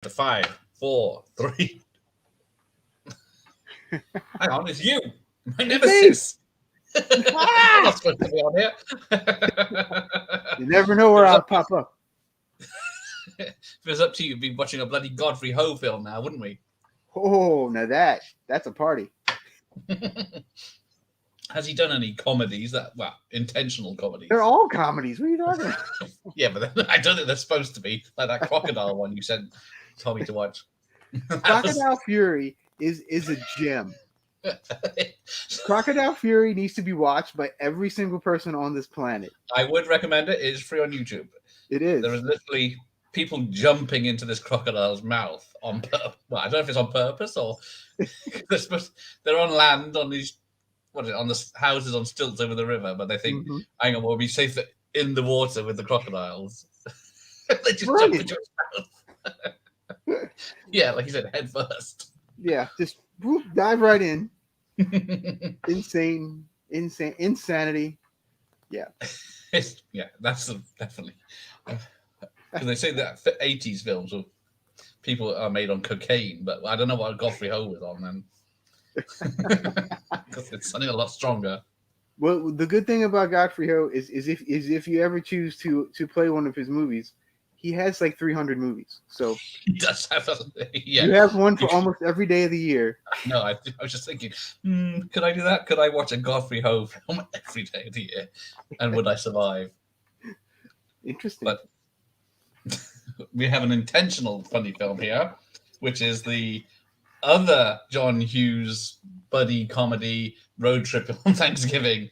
to 5, 4, 3. Hang on, it's you, my nemesis. I'm not supposed to be on here. You never know where I'll pop up. If it was up to you, we'd be watching a bloody Godfrey Ho film now, wouldn't we? Oh, now that's a party. Has he done any comedies intentional comedies? They're all comedies. What are you talking about? Yeah, but I don't think they're supposed to be. Like that crocodile one you sent Tommy to watch. Crocodile Fury is a gem. Crocodile Fury needs to be watched by every single person on this planet. I would recommend it. It's free on YouTube. It is. There is literally people jumping into this crocodile's mouth on purpose. Well, I don't know if it's on purpose or they're on land on these on the houses on stilts over the river, but they think, hang on, we'll be safe in the water with the crocodiles. They just jump into his mouth. Yeah, like you said, head first. Yeah, just whoop, dive right in. Insanity. Yeah. That's definitely. Because they say that 80s films of people are made on cocaine, but I don't know what Godfrey Ho was on then. Because it's something a lot stronger. Well, the good thing about Godfrey Ho is if you ever choose to play one of his movies, he has like 300 movies. So he does have you have one for almost every day of the year. No, I was just thinking, could I do that? Could I watch a Godfrey Ho film every day of the year? And would I survive? Interesting. But we have an intentional funny film here, which is the other John Hughes buddy comedy road trip on Thanksgiving.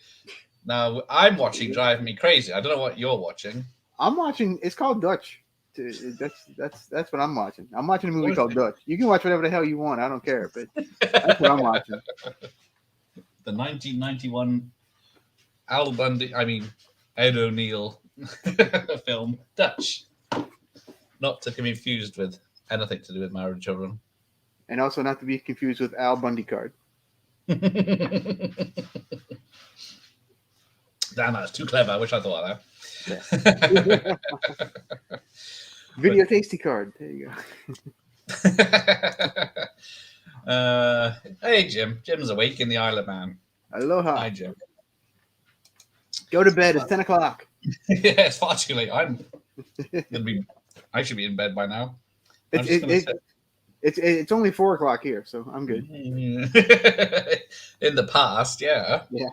Now, I'm watching Drive Me Crazy. I don't know what you're watching. I'm watching. It's called Dutch. That's what I'm watching. I'm watching a movie called Dutch. You can watch whatever the hell you want. I don't care, but that's what I'm watching. The 1991 Ed O'Neill film Dutch. Not to be confused with anything to do with married children. And also not to be confused with Al Bundy card. Damn, that's too clever. I wish I thought of that. Yeah. Video tasty card. There you go. Hey, Jim. Jim's awake in the Isle of Man. Aloha. Hi, Jim. Go to bed. It's 10 o'clock. Yeah, it's far too late. I should be in bed by now. It's only 4 o'clock here, so I'm good. In the past, yeah. Yeah.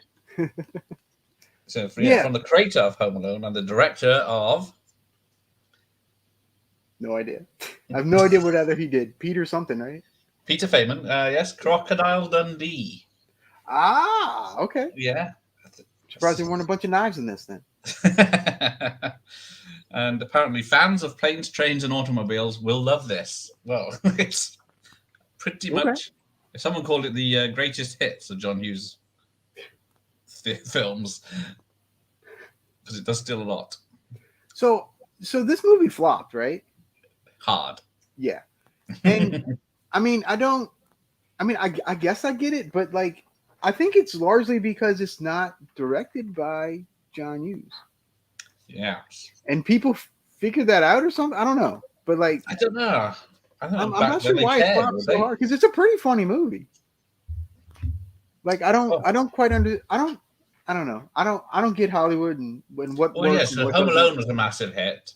So, from the creator of Home Alone and the director of... No idea. I have no idea what other he did. Peter something, right? Peter Feynman. Yes, Crocodile Dundee. Ah, okay. Yeah. Surprised there weren't a bunch of knives in this then. And apparently fans of planes, trains, and automobiles will love this. Well, it's pretty much... If someone called it the greatest hits of John Hughes films, because it does still a lot. So this movie flopped, right? Hard. Yeah. And I guess I get it, but like I think it's largely because it's not directed by John Hughes. Yeah. And people figured that out or something. I don't know. But like I don't know. I'm not sure why it flopped so hard, because it's a pretty funny movie. Like I don't know. I don't get Hollywood and what. Well, yes, so Home Alone was a massive hit,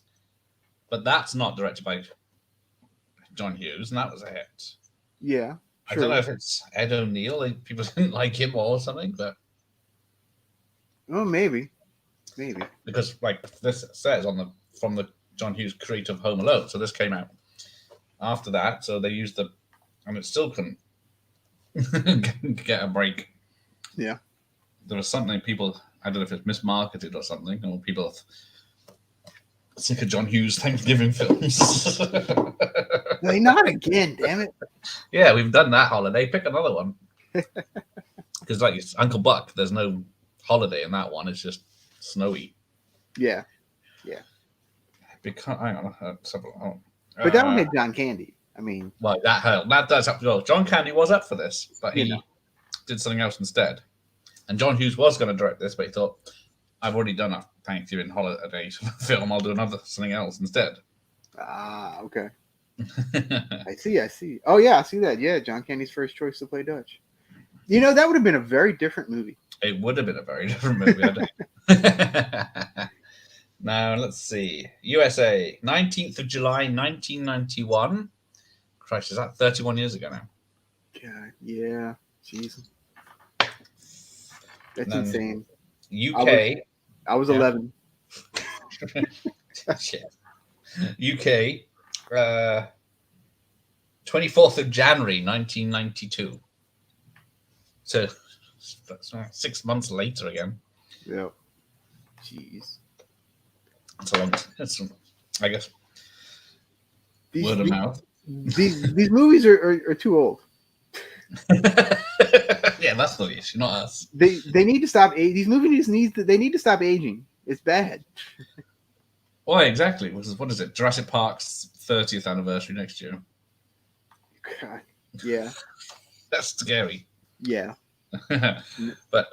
but that's not directed by John Hughes, and that was a hit. Yeah, I don't know if it's Ed O'Neill. People didn't like him or something, but maybe because like this says from the John Hughes creative Home Alone, so this came out after that, so they used and it still couldn't get a break. Yeah. There was something people, I don't know if it's mismarketed or something, or people sick of John Hughes Thanksgiving films. No, not again, damn it. Yeah, we've done that holiday. Pick another one. Because like it's Uncle Buck, there's no holiday in that one. It's just snowy. Yeah. Because, hang on. But that one had John Candy. I mean. Well, that does have to go. John Candy was up for this, but he did something else instead. And John Hughes was going to direct this, but he thought, I've already done a Thanksgiving holiday film. I'll do something else instead. Ah, okay. I see. Oh yeah, I see that. Yeah, John Candy's first choice to play Dutch. You know, that would have been a very different movie. It would have been a very different movie. Now, let's see. USA, 19th of July, 1991. Christ, is that 31 years ago now? God, yeah. Jeez. That's And then insane. UK. I was Yeah. 11. Shit. UK, 24th of January, 1992. So that's 6 months later again. Yep. Jeez. That's a long. That's, I guess, word of These, mouth. these movies are too old. Yeah, that's the issue, not us. They need to stop. These movies need to stop aging. It's bad. Why exactly? What is it? Jurassic Park's 30th anniversary next year. God. Yeah. That's scary. Yeah. But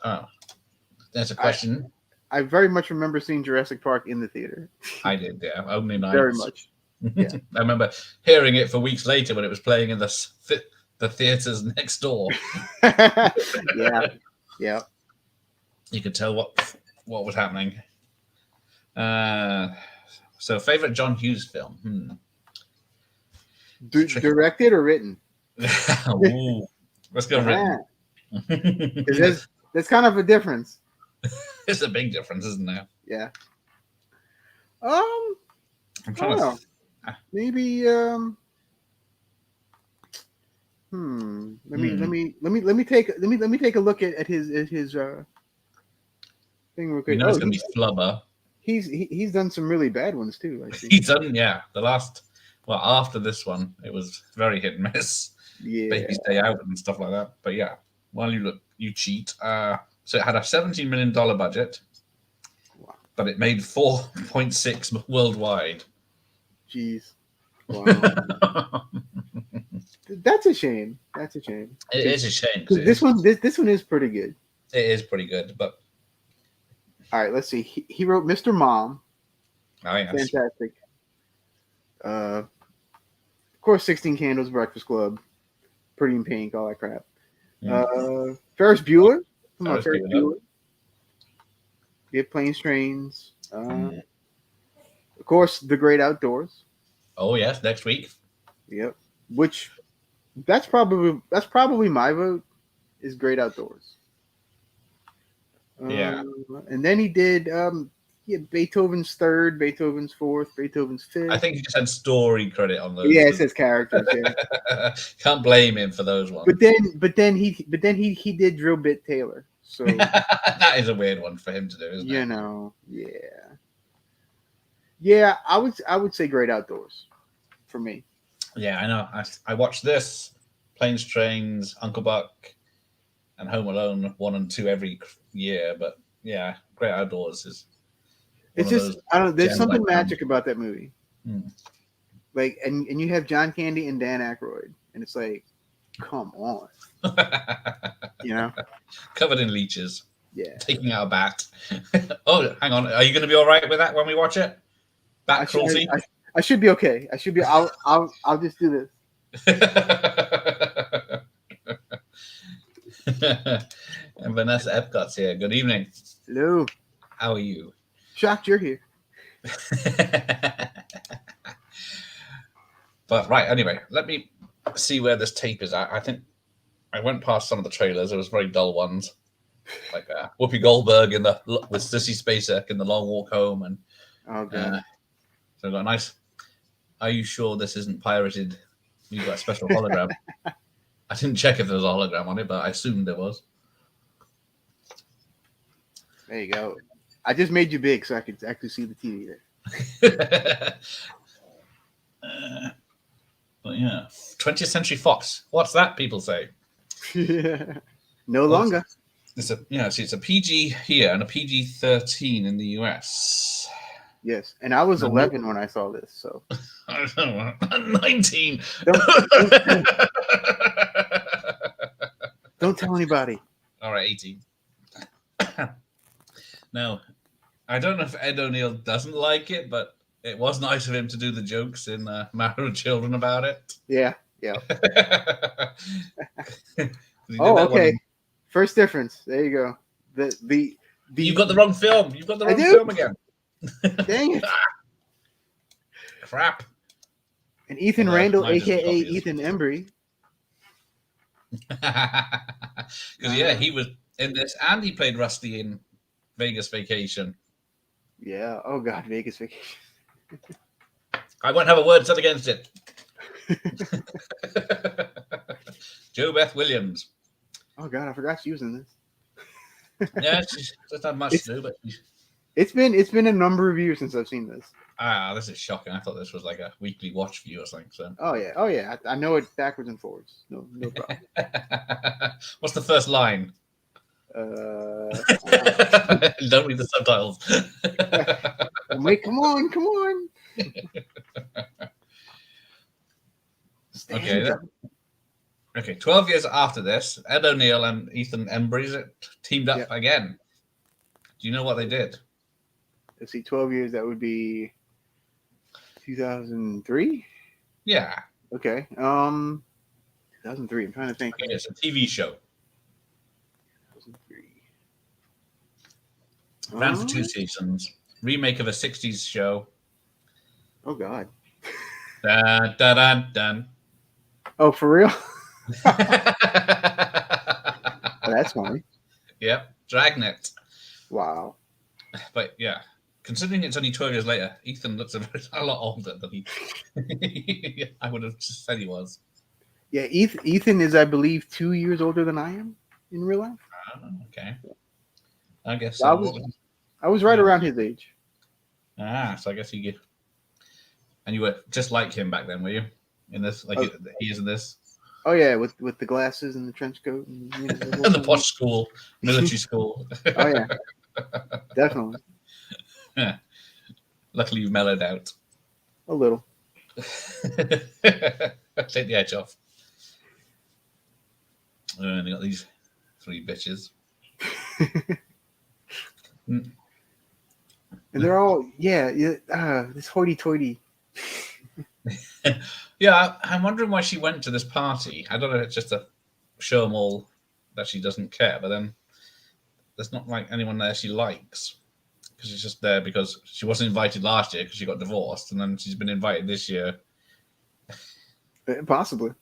there's a question. I very much remember seeing Jurassic Park in the theater. I did, yeah. Only nights. Very much. Yeah. I remember hearing it for weeks later when it was playing in the theaters next door. Yeah. Yeah. You could tell what was happening. So, favorite John Hughes film? Directed or written? Ooh, let's go written. There's kind of a difference. It's a big difference, isn't there? Yeah. I'm trying to. Maybe. Let me take a look at his thing real quick. You know it's gonna be Flubber. He's done some really bad ones too. I see. He's done, yeah. After this one, it was very hit and miss. Yeah. Baby's Day Out and stuff like that. But yeah, while you cheat. So it had a $17 million budget, but it made 4.6 worldwide. Jeez. Wow. That's a shame. It is a shame. This one is pretty good. It is pretty good, but all right, let's see. He wrote Mr. Mom. Oh, yes. Fantastic. Of course, 16 Candles, Breakfast Club, Pretty in Pink, all that crap. Yeah. Ferris Bueller. Come on, Ferris Ferris Bueller. Bueller. Get Planes, Trains. Of course, The Great Outdoors. Oh yes, next week. Yep. Which that's probably my vote. Is Great Outdoors. Yeah. And then he did Beethoven's Third, Beethoven's Fourth, Beethoven's Fifth. I think he just had story credit on those. Yeah, it says characters. Yeah. Can't blame him for those ones. But then he did Drill Bit Taylor. So that is a weird one for him to do, isn't it? You know, yeah. Yeah, I would say Great Outdoors for me. Yeah, I know. I watched this, Planes, Trains, Uncle Buck, and Home Alone 1 and 2 every year. But yeah, Great Outdoors is. It's just I don't. There's something magic about that movie. Like, and you have John Candy and Dan Aykroyd, and it's like, come on, you know, covered in leeches. Yeah, taking out a bat. Oh, hang on. Are you going to be all right with that when we watch it? Bat cruelty. I should be okay. I should be. I'll just do this. And Vanessa Epcott's here. Good evening. Hello. How are you? Shocked you're here. But right, anyway, let me see where this tape is at. I think I went past some of the trailers. It was very dull ones, like Whoopi Goldberg with Sissy Spacek in The Long Walk Home, and so I got a nice. Are you sure this isn't pirated? You got a special hologram. I didn't check if there was a hologram on it, but I assumed there was. There you go. I just made you big so I could actually see the TV there. But yeah, 20th Century Fox. What's that? People say. No longer. It's a PG here and a PG-13 in the US. Yes, and I was 11 when I saw this, so. I'm 19. Don't tell anybody. All right, 18. Now, I don't know if Ed O'Neill doesn't like it, but it was nice of him to do the jokes in Married Children about it. Yeah. Oh, okay. First difference. There you go. The You've got the wrong film. You've got the wrong film again. Dang it. Crap. And Ethan Randall, aka Ethan Embry. Because he was in this, and he played Rusty in Vegas Vacation. Yeah. Oh God, Vegas Vacation. I won't have a word said against it. Jo Beth Williams. Oh God, I forgot she was in this. Yeah, she doesn't have much to do, but it's been a number of years since I've seen this. This is shocking. I thought this was like a weekly watch for you or something. So. Oh yeah. I know it backwards and forwards. No problem. What's the first line? Don't read the subtitles. Wait, come on. Okay. 12 years after this, Ed O'Neill and Ethan Embry teamed up again. Do you know what they did? Let's see, 12 years. That would be 2003. Yeah. Okay. 2003. I'm trying to think. Okay, it's a TV show. 2003. Ran for 2 seasons. Remake of a 60s show. Oh God. Dun, dun, dun, dun. Oh, for real? That's funny. Yep. Dragnet. Wow. But yeah, considering it's only 12 years later, Ethan looks a lot older than he. I would have just said he was. Yeah, Ethan is, I believe, 2 years older than I am in real life. Okay. I guess so. I was right around his age. So I guess you get. And you were just like him back then, were you? In this, like he is in this. Oh yeah, with the glasses and the trench coat and the posh school, military school. Oh yeah, definitely. Yeah. Luckily, you've mellowed out a little. Take the edge off. And you got these 3 bitches. And they're all this hoity-toity. Yeah, I'm wondering why she went to this party. I don't know if it's just to show them all that she doesn't care, but then there's not like anyone there she likes, because she's just there because she wasn't invited last year because she got divorced, and then she's been invited this year. Possibly.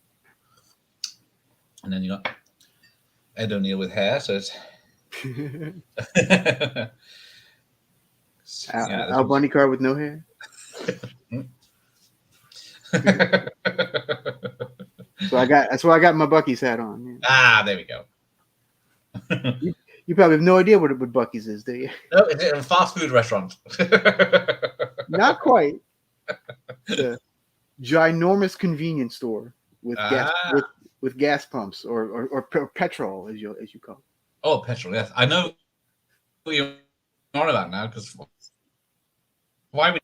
And then you got Ed O'Neill with hair, so it's Al Bundy car with no hair. That's why I got my Buc-ee's hat on. Yeah. There we go. You probably have no idea what Buc-ee's is, do you? No, it's a fast food restaurant. Not quite. The ginormous convenience store with gas pumps or petrol, as you call it. Oh, petrol. Yes, I know what you're on about now. Because why would?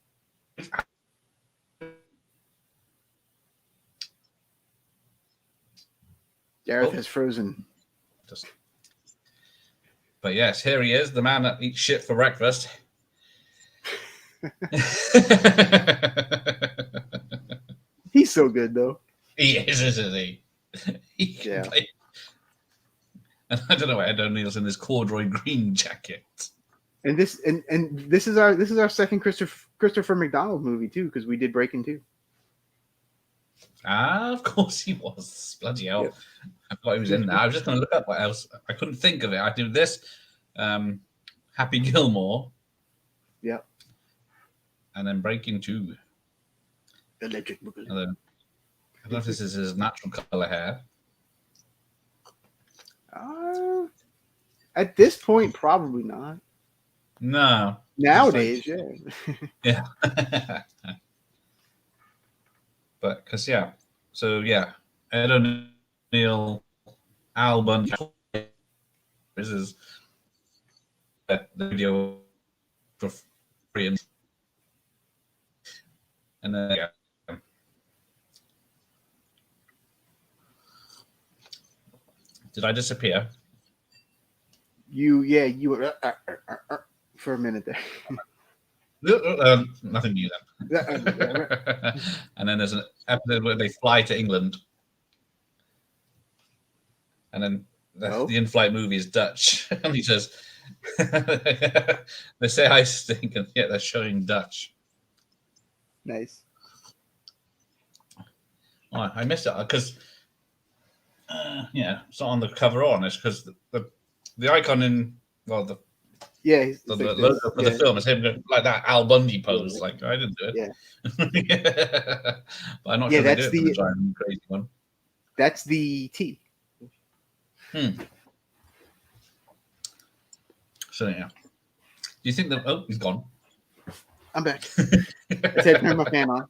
Gareth has frozen. But yes, here he is, the man that eats shit for breakfast. He's so good, though. He is, isn't he? Yeah. And I don't know why Ed O'Neill's in this corduroy green jacket. And this is our second Christopher McDonald movie too, because we did Breaking' 2. Of course he was. Bloody hell. Yep. I thought he was in there. I was just going to look up what else. I couldn't think of it. I do this. Happy Gilmore. Yep. And then Breaking' 2. Electric Boogaloo. I don't know if this is his natural color hair. At this point, probably not. No. Nowadays, yeah. But because Ed O'Neill, Al Bundy. This is the video for free, and then Did I disappear? You were for a minute there. Nothing new then. And then there's an episode where they fly to England, and then the in-flight movie is Dutch, and he says, "They say I stink," and yet they're showing Dutch. Nice. Oh, I missed it because, it's not on the cover or on this because the icon in the logo for the film is him going like that Al Bundy pose. Yeah. Like I didn't do it. Yeah. But I'm not sure they do it for the giant crazy one. That's the T. So yeah. Do you think that? Oh, he's gone. I'm back. I said turn my fan on.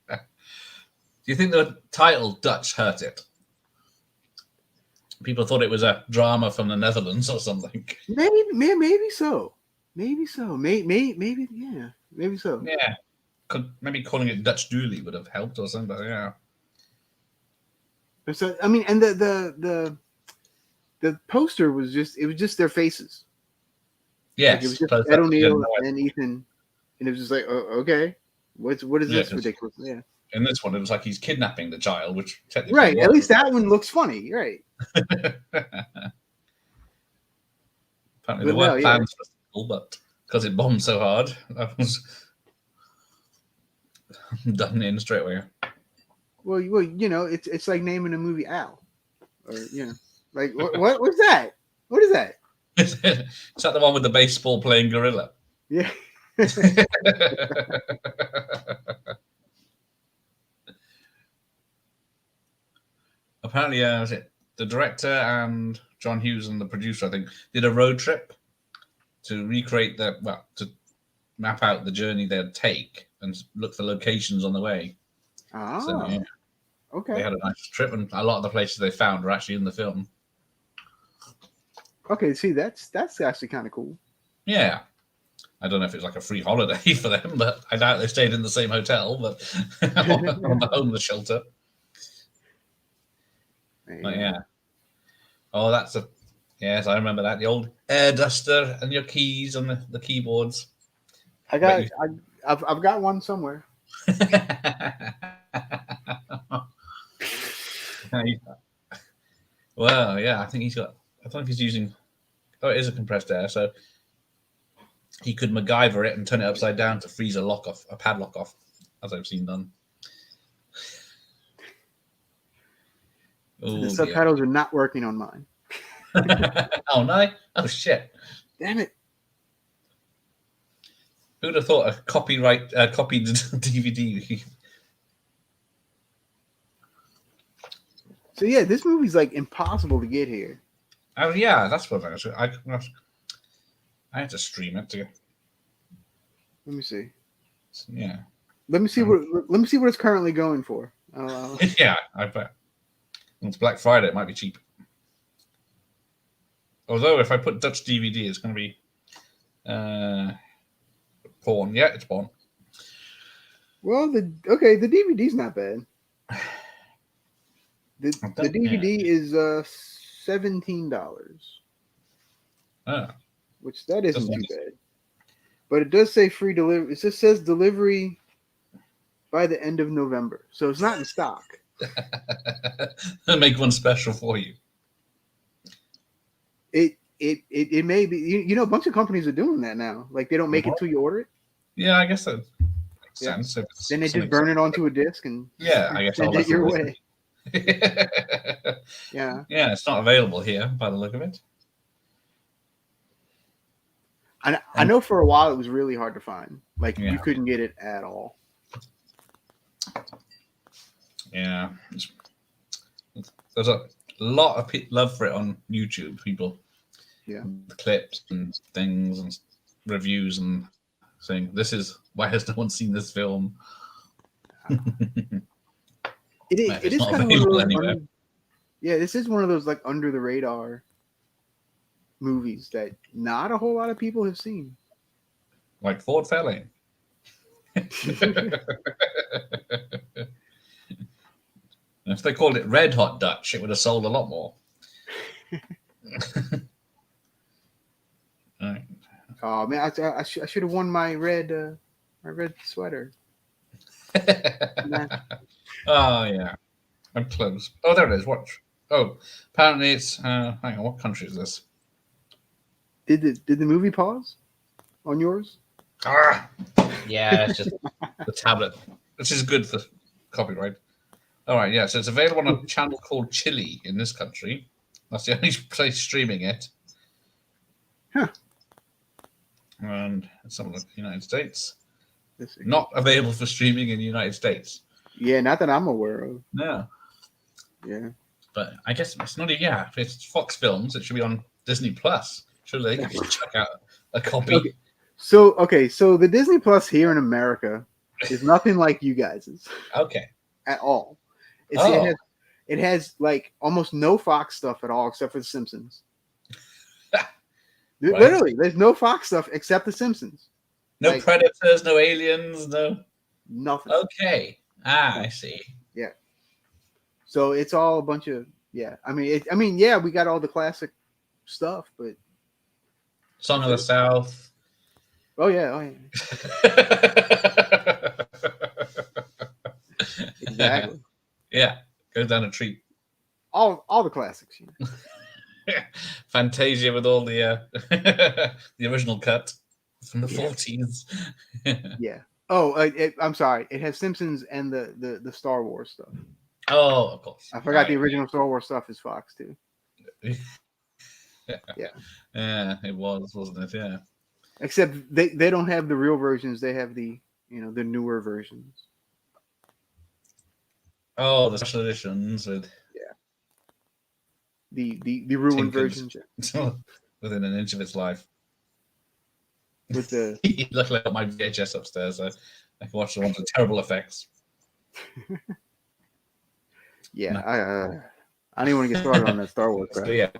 Do you think the title Dutch hurt it? People thought it was a drama from the Netherlands or something. Maybe so. Maybe so. Maybe yeah. Maybe so. Yeah. Maybe calling it Dutch Dooley would have helped or something. But yeah. So I mean, and the poster was just their faces. Yes. Like it was just Ed O'Neill and Ethan, and it was just like, oh, okay, what is this ridiculous? Yeah. In this one, it was like he's kidnapping the child, which technically right. At least that one looks funny, right? Apparently, there were plans for a sequel, but because it bombed so hard, that was done in straight away. Well, it's like naming a movie Al, or like what was that? What is that? Is that the one with the baseball playing gorilla? Yeah. Apparently, was it the director and John Hughes and the producer, I think, did a road trip to recreate to map out the journey they'd take and look for locations on the way. Oh, so, yeah. Okay. They had a nice trip, and a lot of the places they found were actually in the film. Okay, see, that's actually kind of cool. Yeah. I don't know if it's like a free holiday for them, but I doubt they stayed in the same hotel, but on the homeless shelter. But yeah. Oh, yes, I remember that. The old air duster and your keys on the keyboards. I've got one somewhere. Well, yeah, I think he's using. Oh, it is a compressed air, so he could MacGyver it and turn it upside down to freeze a padlock off, as I've seen done. The subtitles are not working on mine. Oh no! Oh shit! Damn it! Who'd have thought a copied DVD? So yeah, this movie's like impossible to get here. Oh yeah, that's what I had to stream it to. Let me see. Yeah. Let me see what it's currently going for. Yeah, I bet. It's Black Friday. It might be cheap. Although if I put Dutch DVD, it's going to be porn. Yeah, it's porn. Well, the DVD's not bad. The DVD is $17. Which that isn't too bad. But it does say free delivery. It just says delivery by the end of November. So it's not in stock. I'll make one special for you. It may be. A bunch of companies are doing that now. Like they don't make it till you order it. Yeah, I guess that makes sense. Then they just burn it onto a disc and I guess send it your way. Yeah, it's not available here by the look of it. I know for a while it was really hard to find. Like you couldn't get it at all. Yeah, there's a lot of love for it on YouTube. People, clips and things and reviews and saying this is why has no one seen this film. It is kind of one of those. This is one of those like under the radar movies that not a whole lot of people have seen. Like Ford Fairlane. If they called it Red Hot Dutch, it would have sold a lot more. Right. Oh man, I should have worn my red sweater. Oh yeah, I'm close. Oh, there it is. Watch. Oh, apparently it's. Hang on, what country is this? Did the movie pause on yours? Ah, yeah, it's just the tablet, which is good for copyright. All right, yeah. So it's available on a channel called Chile in this country. That's the only place streaming it. Huh. And some of the United States. Not available for streaming in the United States. Yeah, not that I'm aware of. No. Yeah. But I guess it's not if it's Fox Films, it should be on Disney Plus. Surely they could check out a copy. Okay. So the Disney Plus here in America is nothing like you guys's. Okay. At all. It has like almost no Fox stuff at all except for The Simpsons. Right. Literally, there's no Fox stuff except The Simpsons. No Predators, no Aliens, no nothing. Okay. I see. Yeah. So it's all a bunch of I mean, yeah, we got all the classic stuff, but Song of the South. Oh yeah. Exactly. Yeah, goes down a treat. All the classics. Fantasia with all the the original cut from the 40s. Yeah. Oh, I'm sorry. It has Simpsons and the Star Wars stuff. Oh, of course. I forgot the original Star Wars stuff is Fox too. Yeah. Yeah, it was, wasn't it? Yeah. Except they don't have the real versions. They have the the newer versions. Oh, the special editions with the ruined versions. Within an inch of its life. With the luckily I got my VHS upstairs, so I can watch the ones with terrible effects. Yeah, I don't even want to get started on that Star Wars crap. So, yeah.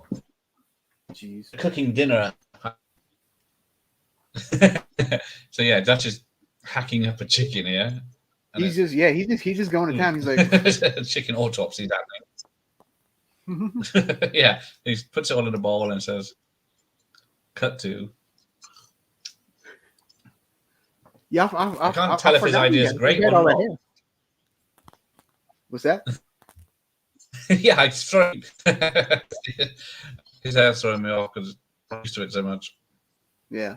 Jeez. Cooking dinner. So yeah, Dutch is hacking up a chicken here. He's just going to town. He's like chicken autopsy happening. Yeah, he puts it all in a bowl and says, "Cut to." Yeah, I can't tell if his idea is great or not. What's that? Yeah, I throw his hair's throwing me off because I'm used to it so much. Yeah,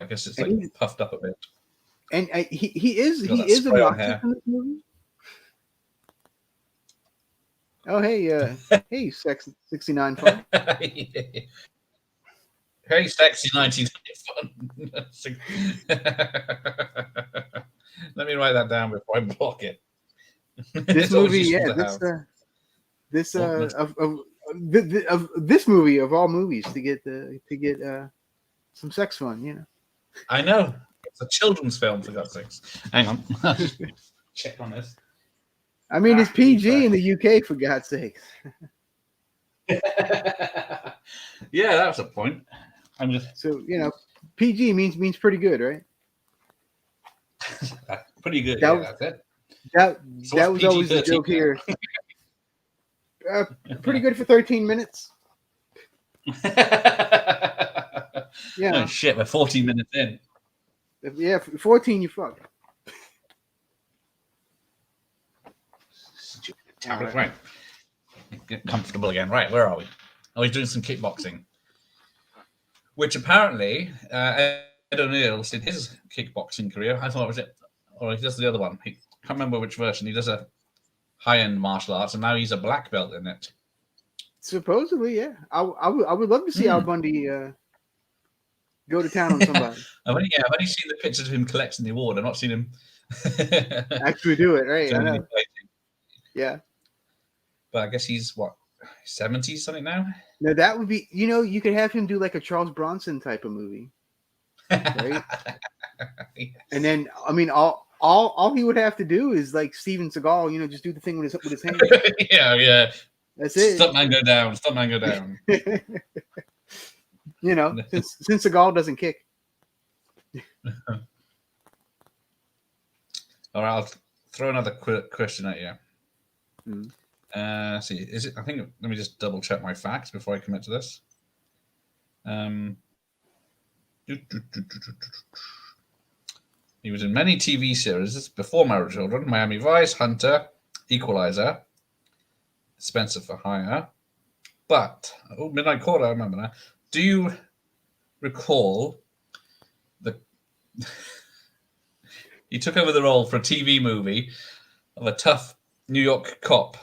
I guess it's like puffed up a bit. And he is obnoxious in this movie. Oh hey, hey, sex 69 fun. Hey, sexy 1990 fun. Let me write that down before I block it. This movie, this movie of all movies to get some sex fun, I know. It's a children's film, for God's sakes. Hang on. Check on this. I mean, it's PG in the UK, for God's sakes. Yeah, that's a point. So PG means pretty good, right? Pretty good. That's it. That was PG always the joke here. Pretty good for 13 minutes. Yeah. Oh shit, we're 14 minutes in. Yeah, 14 you fuck. Stupid tablet. Right. Get comfortable again. Right, where are we? Oh, he's doing some kickboxing. Which apparently Ed O'Neill did his kickboxing career. I thought it was it. Or he does the other one. I can't remember which version. He does a high-end martial arts, and now he's a black belt in it. Supposedly, yeah. I would love to see Al Bundy go to town on somebody. I've only seen the pictures of him collecting the award. I've not seen him actually do it, right? I know. Yeah. But I guess he's 70 something now? No, that would be, you could have him do like a Charles Bronson type of movie. Right? Yes. And then, I mean, all he would have to do is like Steven Seagal, just do the thing with his hand. Yeah. That's it. Stuntman go down. Since Seagal doesn't kick. All right, I'll throw another question at you. Mm. See, is it? I think. Let me just double check my facts before I commit to this. He was in many TV series before Married with Children: Miami Vice, Hunter, Equalizer, Spencer for Hire. But Midnight Caller, I remember that. Do you recall the? He took over the role for a TV movie of a tough New York cop.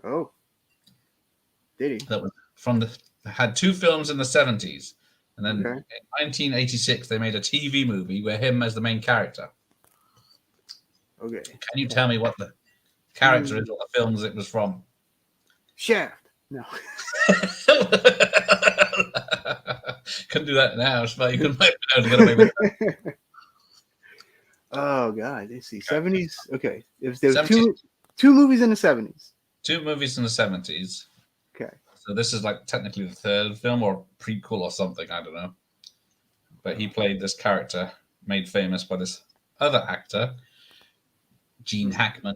Oh, did he? That was from the had two films in the 70s, and then Okay. in 1986 they made a TV movie where him as the main character. Okay. Can you tell me what the character is or the films it was from? Shaft. No. Couldn't do that now, but you couldn't be able to get away with that. Oh God, let's see. 70s. Okay. There was 70s. two movies in the 70s. Two movies in the 70s. Okay. So this is like technically the third film or prequel or something, I don't know. But he played this character made famous by this other actor, Gene Hackman.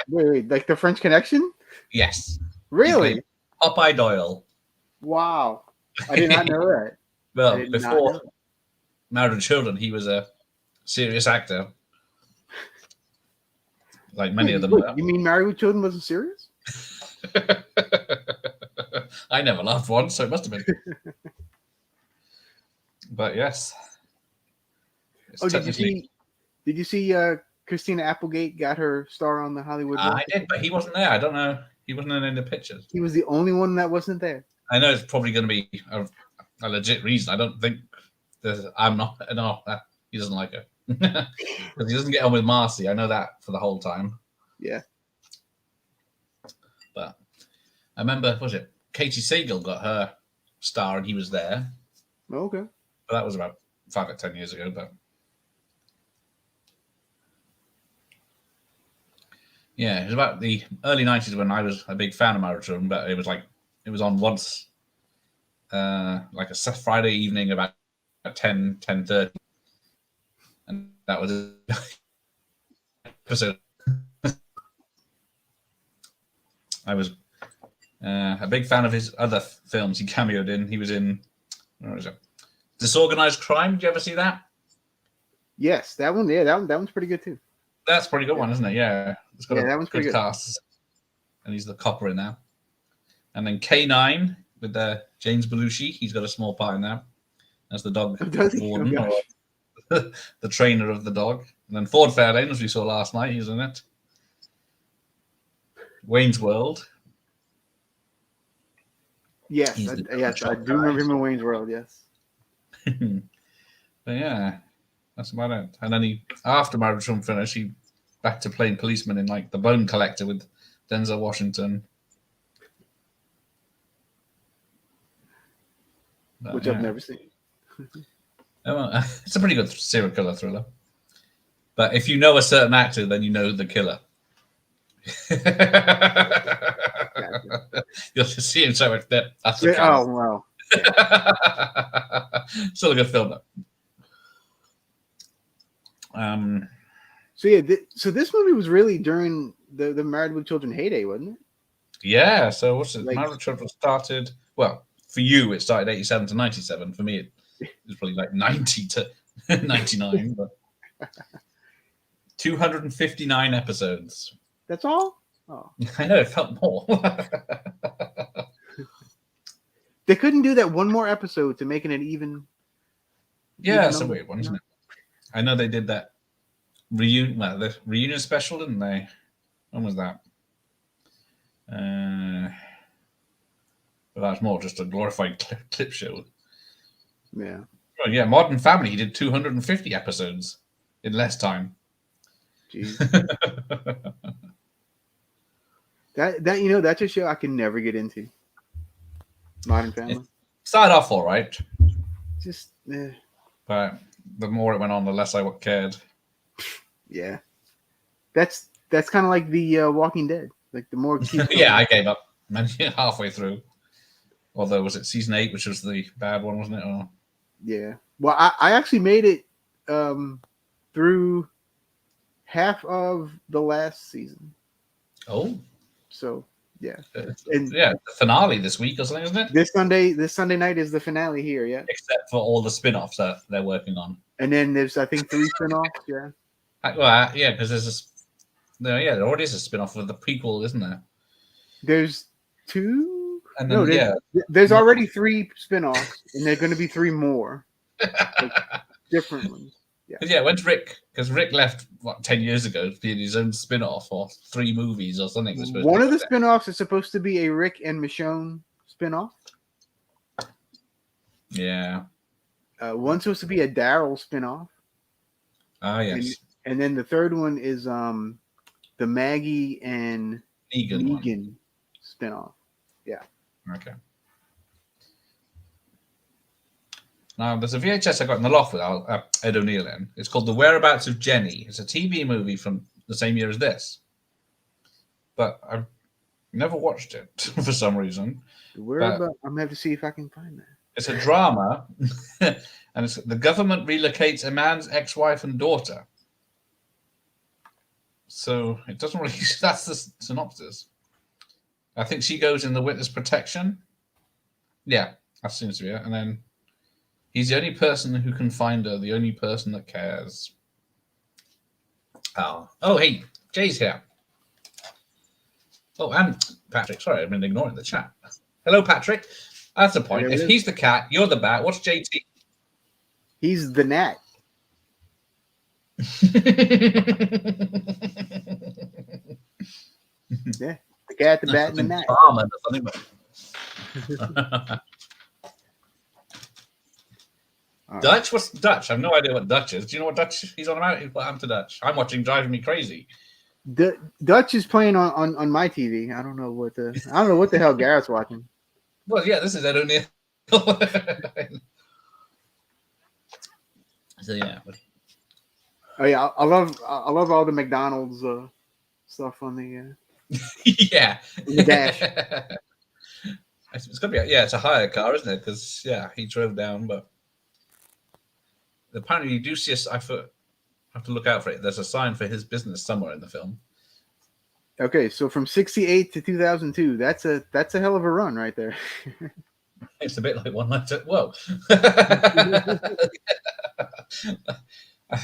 Wait, like the French Connection? Yes. Really? Popeye Doyle. Wow. I did not know that. Well, before Married with Children, he was a serious actor. Like many of them. Wait, you mean Married with Children wasn't serious? I never laughed once, so it must have been. But yes. Oh, did you see Christina Applegate got her star on the Hollywood Walk? I did, but he wasn't there. I don't know. He wasn't in any of the pictures. He was the only one that wasn't there. I know it's probably going to be a legit reason. I don't think I'm not. No, he doesn't like her. Because he doesn't get on with Marcy. I know that for the whole time. Yeah. But I remember, was it Katie Sagal got her star and he was there. Oh, okay. But that was about 5 or 10 years ago. But yeah, it was about the early 90s when I was a big fan of Married with Children, but it was on once, like a Friday evening about 10:30. And that was an episode. I was a big fan of his other films he cameoed in. He was in, where was it? Disorganized Crime. Did you ever see that? Yes, that one. Yeah, that one's pretty good too. That's a pretty good one, isn't it? Yeah. It's got that one's pretty good. Cast. And he's the copper in that. And then K9 with James Belushi. He's got a small part in that. That's the dog warden. Oh, the trainer of the dog. And then Ford Fairlane, as we saw last night, he's in it. Wayne's World. Yes, I do remember him in Wayne's World, yes. But yeah, that's about it. And then after Married with Children finished, he back to playing policeman in like The Bone Collector with Denzel Washington. But, which I've never seen. It's a pretty good serial killer thriller. But if you know a certain actor, then you know the killer. You'll just see him so much depth. That's the killer. Oh, wow. Yeah. Still a good film, though. So yeah, so this movie was really during the Married with Children heyday, wasn't it? Yeah. So what's it? Married with Children started. Well, for you, it started 87 to 97. For me, it was probably like 90 to 99. But 259 episodes. That's all? Oh. I know, it felt more. They couldn't do that one more episode to make it an even. Yeah, it's a weird one, isn't it? I know they did that the reunion special, didn't they? When was that? But that's more just a glorified clip show. Yeah. Oh, yeah, Modern Family, he did 250 episodes in less time. Jeez. That's a show I can never get into. Modern Family. It started off all right. Just, But the more it went on, the less I cared. Yeah. That's kind of like the Walking Dead. Like the more. Yeah, I gave up halfway through. Although, was it season 8, which was the bad one, wasn't it? Or... Yeah. Well, I actually made it through half of the last season. Oh. So Yeah, yeah, the finale this week or something, isn't it? This Sunday night is the finale here. Yeah, Except for all the spin-offs that they're working on. and then there's I think 3 spin-offs. Yeah. Well, yeah, because there already is a spin-off with the prequel, isn't there? There's 2. And then, there's already 3 spin-offs, and there're going to be 3 more, like, different ones. Yeah, when's Rick? Because Rick left 10 years ago to be in his own spin-off or 3 movies or something. One of the spin-offs is supposed to be a Rick and Michonne spin-off. Yeah. One's supposed to be a Daryl spin-off. Ah, yes. And then the third one is the Maggie and Negan spin-off. Yeah. Okay. Now, there's a VHS I got in the loft with Ed O'Neill in. It's called The Whereabouts of Jenny. It's a TV movie from the same year as this. But I've never watched it for some reason. I'm going to have to see if I can find that. It's a drama, and it's the government relocates a man's ex-wife and daughter. So it doesn't really... That's the synopsis. I think she goes in the witness protection. Yeah, that seems to be it. And then he's the only person who can find her, the only person that cares. Oh, hey, Jay's here. Oh, and Patrick. Sorry, I've been ignoring the chat. Hello, Patrick. That's the point. If he's the cat, you're the bat. What's JT? He's the gnat. Yeah, the cat, the bat, and the gnat. Dutch? What's Dutch? I have no idea what Dutch is. Do you know what Dutch he's on about? What happened to Dutch? I'm watching Driving Me Crazy. Dutch is playing on my TV. I don't know what the hell Garrett's watching. Well, yeah, this is Ed O'Neill. So yeah. Oh yeah, I love all the McDonald's stuff on the yeah the dash. It's gonna be it's a hire car, isn't it? Because he drove down, but apparently you do see I have to look out for it. There's a sign for his business somewhere in the film. Okay, so from 1968 to 2002, that's a hell of a run right there. It's a bit like One Night at... Whoa.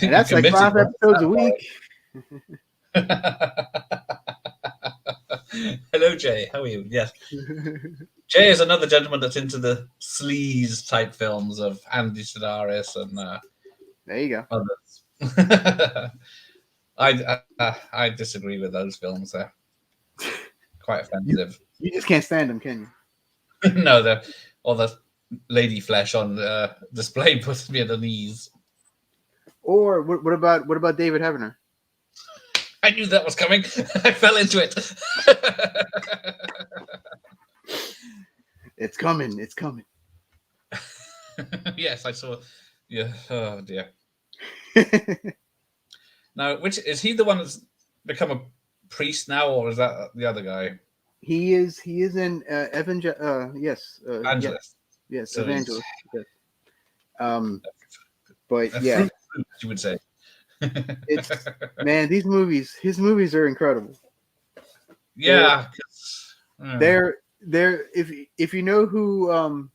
And that's like 5 episodes a week. Hello, Jay. How are you? Yes. Jay is another gentleman that's into the sleaze type films of Andy Sidaris and there you go. Others. I disagree with those films. They're quite offensive. You just can't stand them, can you? No, all the lady flesh on display puts me at the knees. Or what about David Heavener? I knew that was coming. I fell into it. It's coming. It's coming. Yes, I saw. Yeah. Oh dear. Now, which is he the one that's become a priest now, or is that the other guy? He is an evangelist. Yes, So evangelist. Yes. But yeah, you would say. It's man, his movies are incredible. Yeah, they're if you know who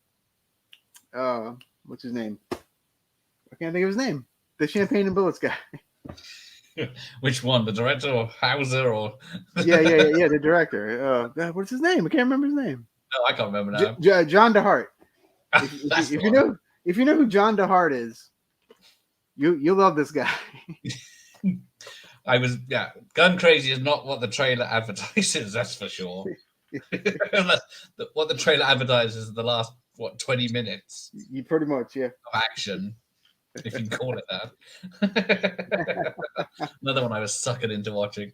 what's his name? I can't think of his name. The Champagne and Bullets guy. Which one? The director or Hauser or? yeah, the director. What's his name? I can't remember his name. No, I can't remember now. John DeHart. If you know who John DeHart is, you'll love this guy. Gun Crazy is not what the trailer advertises, that's for sure. Unless what the trailer advertises is the last 20 minutes. You pretty much, yeah. Of action, if you can call it that. Another one I was suckered into watching.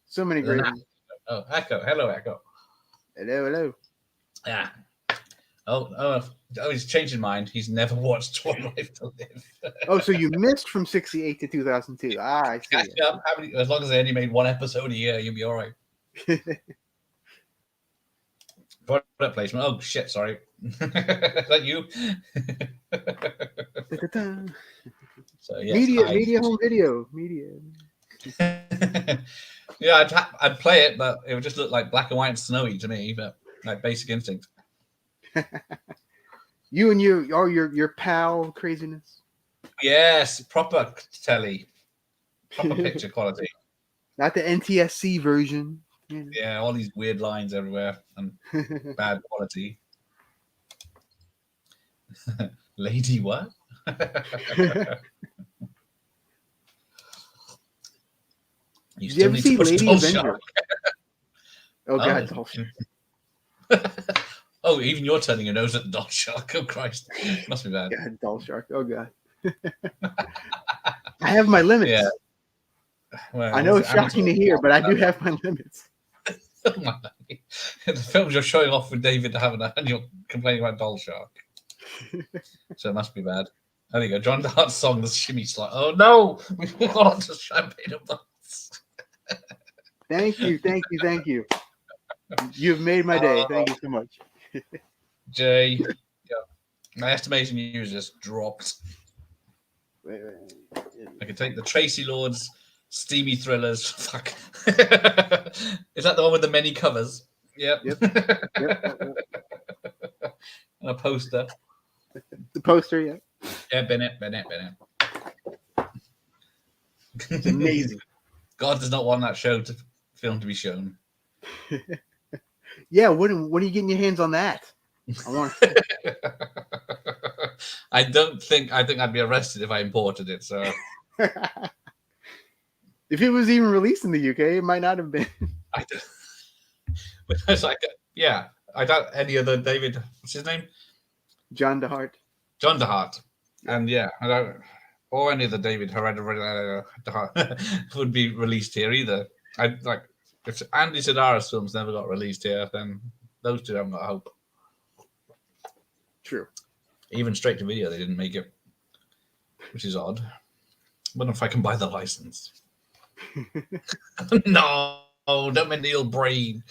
So many great ones. Oh, Echo. Hello, Echo. Hello. Yeah. Oh, he's changed his mind. He's never watched One Life to Live. Oh, so you missed from 1968 to 2002. I see. As long as they only made one episode a year, you'll be all right. Product placement. Oh, shit, sorry. Is that you? So, yes, media, home video. Media. Yeah, I'd play it, but it would just look like black and white and snowy to me. But like Basic Instinct. You and your pal craziness. Yes, proper telly, proper picture quality. Not the NTSC version. Yeah, all these weird lines everywhere and bad quality. Lady what? You Did you still ever need to see push Lady Doll Avenger? Shark. Oh God, Doll Oh, oh, even you're turning your nose at Doll Shark. Oh Christ, must be bad. God, Doll Shark. Oh God. I have my limits. Yeah. Well, I know it's shocking to hear, but I do have my limits. The films you're showing off with David having and you're complaining about Doll Shark. So it must be bad. There you go. John Dart's song, the shimmy slide. Oh no! We've gone on to champagne and buns. Thank you. You've made my day. Thank you so much. Jay. Yeah. My estimation use just dropped. Wait. I can take the Tracy Lords steamy thrillers. Fuck. Is that the one with the many covers? Yep. Yep. And a poster. The poster, yeah. Yeah, Bennett. It's amazing. God does not want that film to be shown. Yeah, when are you getting your hands on that? I want. I think I'd be arrested if I imported it. So if it was even released in the UK, it might not have been. It's like, yeah, I doubt any other David. What's his name? John DeHart. John DeHart. And yeah, I don't, or any of the David DeHart would be released here either. I like if Andy Sidara's films never got released here, then those two haven't got hope. True. Even straight to video, they didn't make it, which is odd. I wonder if I can buy the license. No, don't make Neil Breen.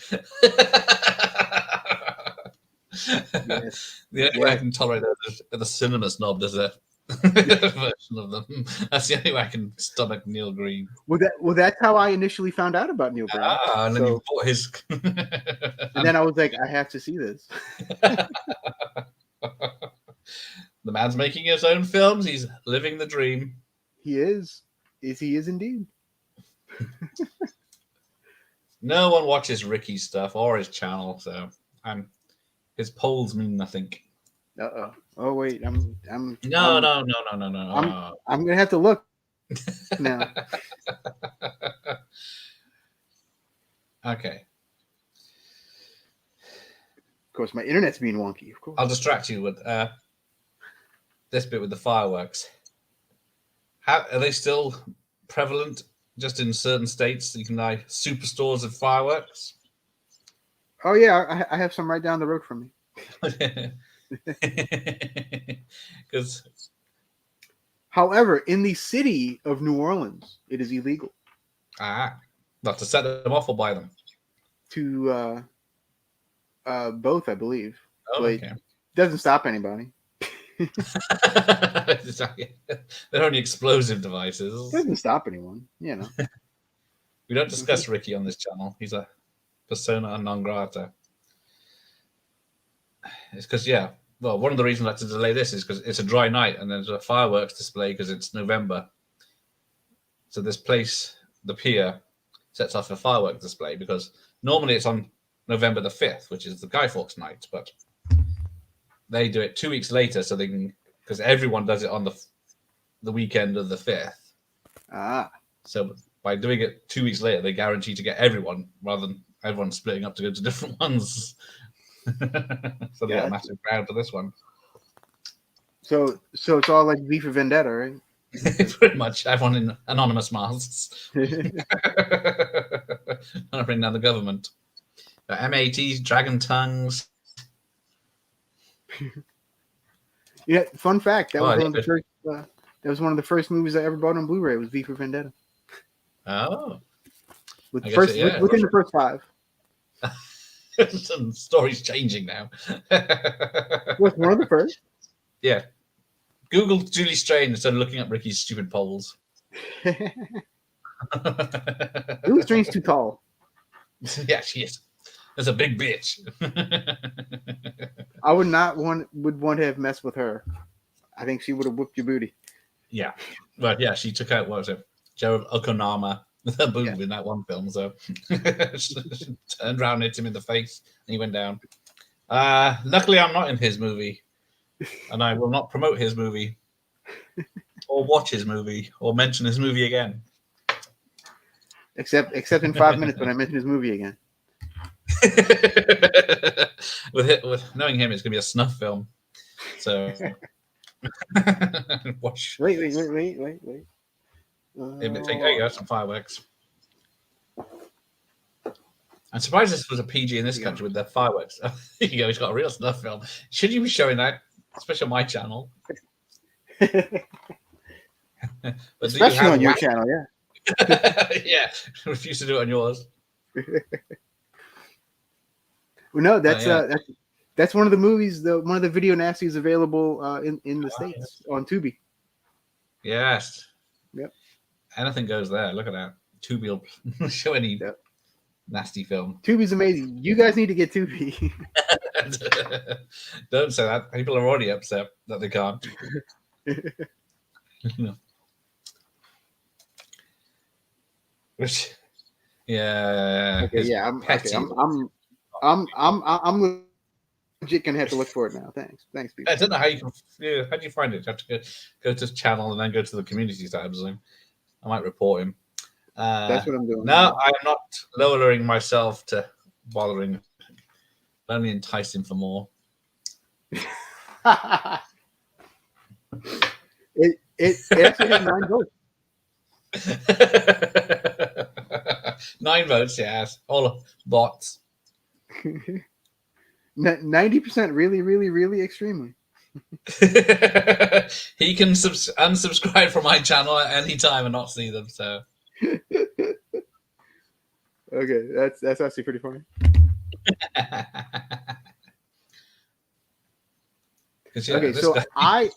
Yes. The only way I can tolerate that is the cinema snob does a version of them. That's the only way I can stomach Neil Green. Well, that's how I initially found out about Neil Breen. And then you bought his. And then I was like, I have to see this. The man's making his own films. He's living the dream. He is. He is indeed. No one watches Ricky's stuff or his channel, so his polls mean nothing. Uh-oh. Oh wait, I'm No. I'm gonna have to look now. Okay. Of course, my internet's being wonky. Of course. I'll distract you with this bit with the fireworks. How are they still prevalent? Just in certain states, you can buy superstores of fireworks. Oh yeah, I have some right down the road from me. Because, however, in the city of New Orleans, it is illegal. Not to set them off or buy them. To both, I believe. Oh, but okay. Doesn't stop anybody. They're only explosive devices. Doesn't stop anyone, you know. We don't discuss Ricky on this channel. He's a persona non grata. It's because, one of the reasons I had to delay this is because it's a dry night and there's a fireworks display because it's November. So this place, the pier, sets off a fireworks display because normally it's on November the 5th, which is the Guy Fawkes night, but they do it 2 weeks later so they can, because everyone does it on the weekend of the 5th. So by doing it 2 weeks later, they guarantee to get everyone rather than everyone splitting up to go to different ones. So they got a massive crowd for this one. So it's all like V for Vendetta, right? Pretty much everyone in anonymous masks. Trying to bring down the government. M80s, dragon tongues. Yeah, fun fact. That was one of the first. That was one of the first movies I ever bought on Blu-ray. Was V for Vendetta. Oh, within the first 5. Some story's changing now. Was one of the first? Yeah. Google Julie Strain instead of looking up Ricky's stupid polls. Julie Strain's too tall. Yeah, she is. That's a big bitch. I would want to have messed with her. I think she would have whooped your booty. Yeah. But yeah, she took out, what was it? Gerald Okonama with her boob in that one film. So she turned around, hit him in the face, and he went down. Luckily, I'm not in his movie, and I will not promote his movie, or watch his movie, or mention his movie again. Except in 5 minutes when I mention his movie again. with knowing him, it's gonna be a snuff film. So watch. Wait. There you go, some fireworks. I'm surprised this was a PG in this country with their fireworks. There you go, he's got a real snuff film. Should you be showing that, especially on my channel? Especially on your channel, yeah. Yeah, refuse to do it on yours. Well, no, that's one of the movies. One of the video nasties available in the States on Tubi. Yes. Yep. Anything goes there. Look at that. Tubi will show any nasty film. Tubi's amazing. You guys need to get Tubi. Don't say that. People are already upset that they can't. Which, yeah. Okay, yeah. I'm legit gonna have to look for it now. Thanks, people. I don't know how you can. Yeah, how do you find it? You have to go to his channel and then go to the community tabs. I might report him. That's what I'm doing. No, I'm not lowering myself to bothering. Only entice him for more. It actually has 9 votes. 9 votes, yes. All bots. 90% really extremely. He can unsubscribe from my channel at any time and not see them. So okay, that's actually pretty funny. Okay, so I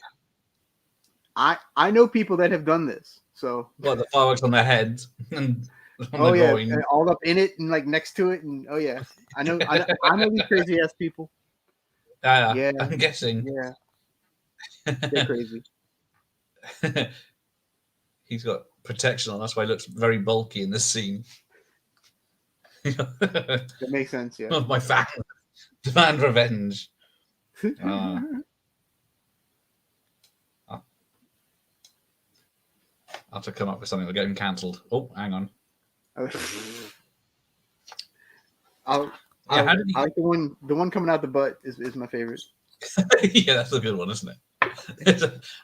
know people that have done this. So the fireworks on their heads and and all up in it and like next to it, and I know these crazy ass people. Yeah, I'm guessing. Yeah, they're crazy. He's got protection on. That's why he looks very bulky in this scene. That makes sense. Yeah. My fans demand revenge. I'll have to come up with something to get him cancelled. Oh, hang on. I like the one coming out the butt is my favorite. Yeah, that's a good one, isn't it?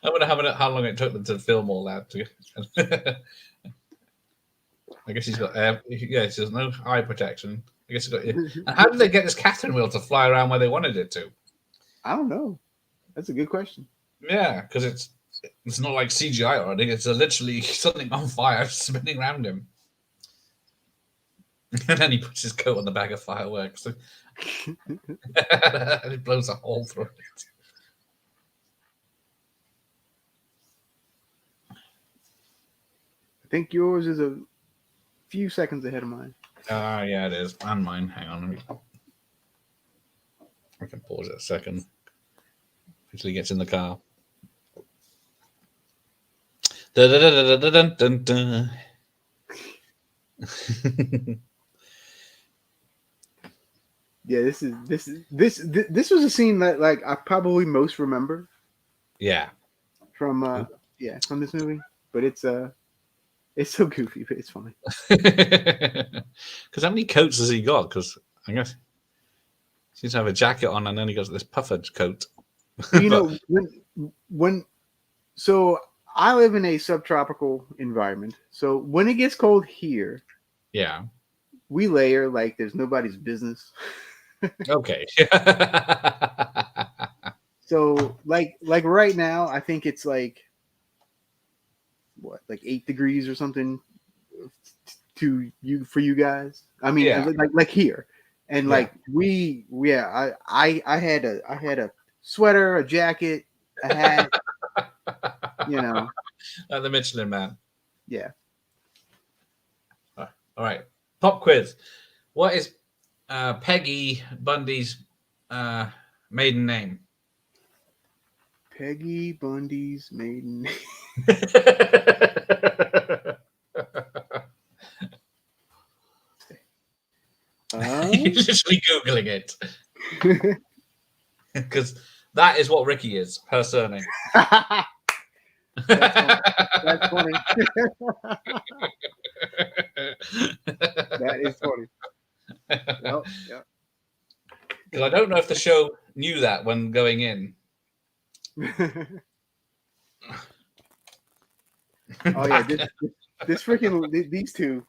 I wonder how long it took them to film all that. I guess he's got there's no eye protection. I guess he's got. And how did they get this Catherine wheel to fly around where they wanted it to? I don't know. That's a good question. Yeah, because it's not like CGI or anything. It's literally something on fire spinning around him. And then he puts his coat on the bag of fireworks. And it blows a hole through it. I think yours is a few seconds ahead of mine. Yeah, it is. And mine. Hang on. I can pause it a second. Until he gets in the car. Dun. Yeah, this was a scene that like I probably most remember. Yeah. From this movie, but it's so goofy, but it's funny. Because how many coats has he got? Because I guess he seems to have a jacket on, and then he got this puffer coat. You know, so I live in a subtropical environment. So when it gets cold here, yeah, we layer like there's nobody's business. Okay. So like right now, I think it's like what, like 8 degrees or something for you guys. I mean, like here, and like I had a sweater, a jacket, a hat. You know, The Michelin Man. Yeah. All right. Pop quiz. What is Peggy Bundy's maiden name? Peggy Bundy's maiden name. You're literally Googling it. Because that is what Ricky is, her surname. That's funny. That is funny. Yep. Because I don't know if the show knew that when going in. Oh yeah, this freaking these two,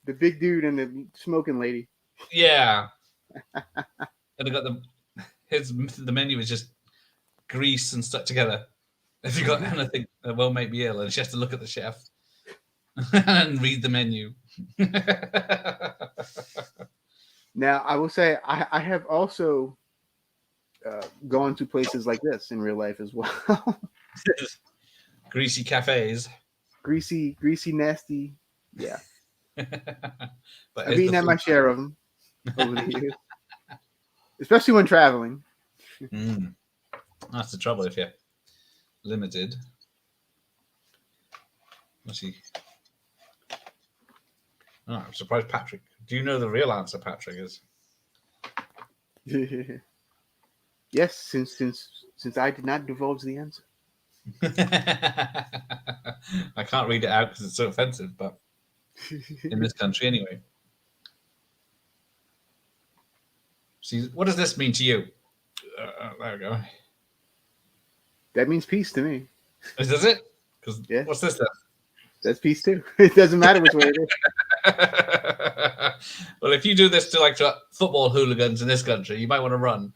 the big dude and the smoking lady. Yeah. And they got the menu is just grease and stuck together. If you got anything that won't make me ill, and she has to look at the chef and read the menu. Now, I will say I have also gone to places like this in real life as well. Greasy cafes. Greasy, nasty. Yeah. But I've eaten at my share of them over the years, especially when traveling. That's the trouble if you're limited. Let's see. Oh, I'm surprised, Patrick. Do you know the real answer, Patrick? Is yes, since I did not divulge the answer. I can't read it out because it's so offensive, but in this country anyway. See, what does this mean to you? There we go. That means peace to me. Does it? Because what's this then? That's peace too. It doesn't matter which way it is. Well, if you do this to football hooligans in this country, you might want to run.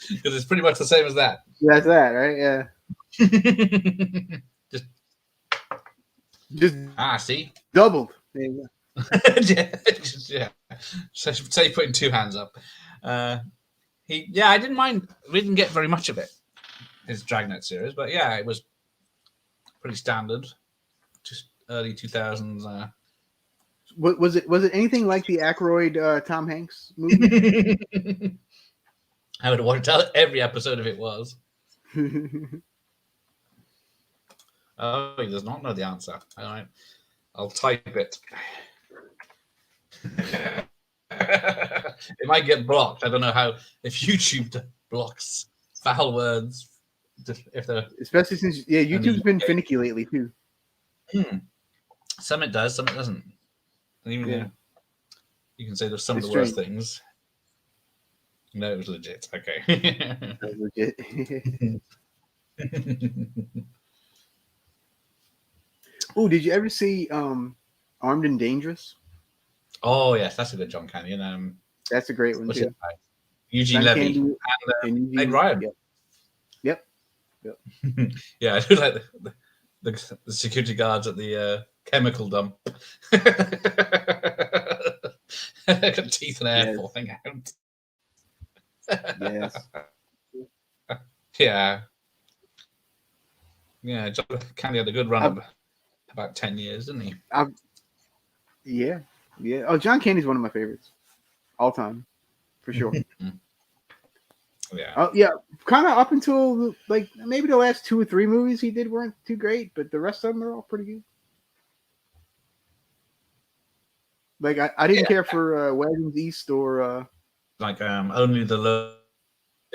Because it's pretty much the same as that. That's that, right? Yeah. Just see? Doubled. There you go. Yeah. So say putting two hands up. I didn't mind. We didn't get very much of it, his Dragnet series, but yeah, it was pretty standard. Just early 2000s. Was it anything like the Aykroyd Tom Hanks movie? I would have watched every episode if it was. Oh, he does not know the answer. All right, I'll type it. It might get blocked. I don't know how if YouTube blocks foul words. If they're especially since YouTube's been finicky lately too. Some it does, some it doesn't. And even you can say there's some of the worst things. No, it was legit. Okay. That was legit. Oh, did you ever see Armed and Dangerous? Oh yes, that's a good John Candy. That's a great one too. Eugene Levy and Meg Ryan. Yep. Yeah, I do like the security guards at the chemical dump. Got teeth and hair falling out. Yes. Yeah. John Candy had a good run of about 10 years, didn't he? Yeah. Oh, John Candy's one of my favorites, all time, for sure. Yeah. Oh yeah, kind of up until like maybe the last 2 or 3 movies he did weren't too great, but the rest of them are all pretty good. Like I didn't care for Wagons East or like Only the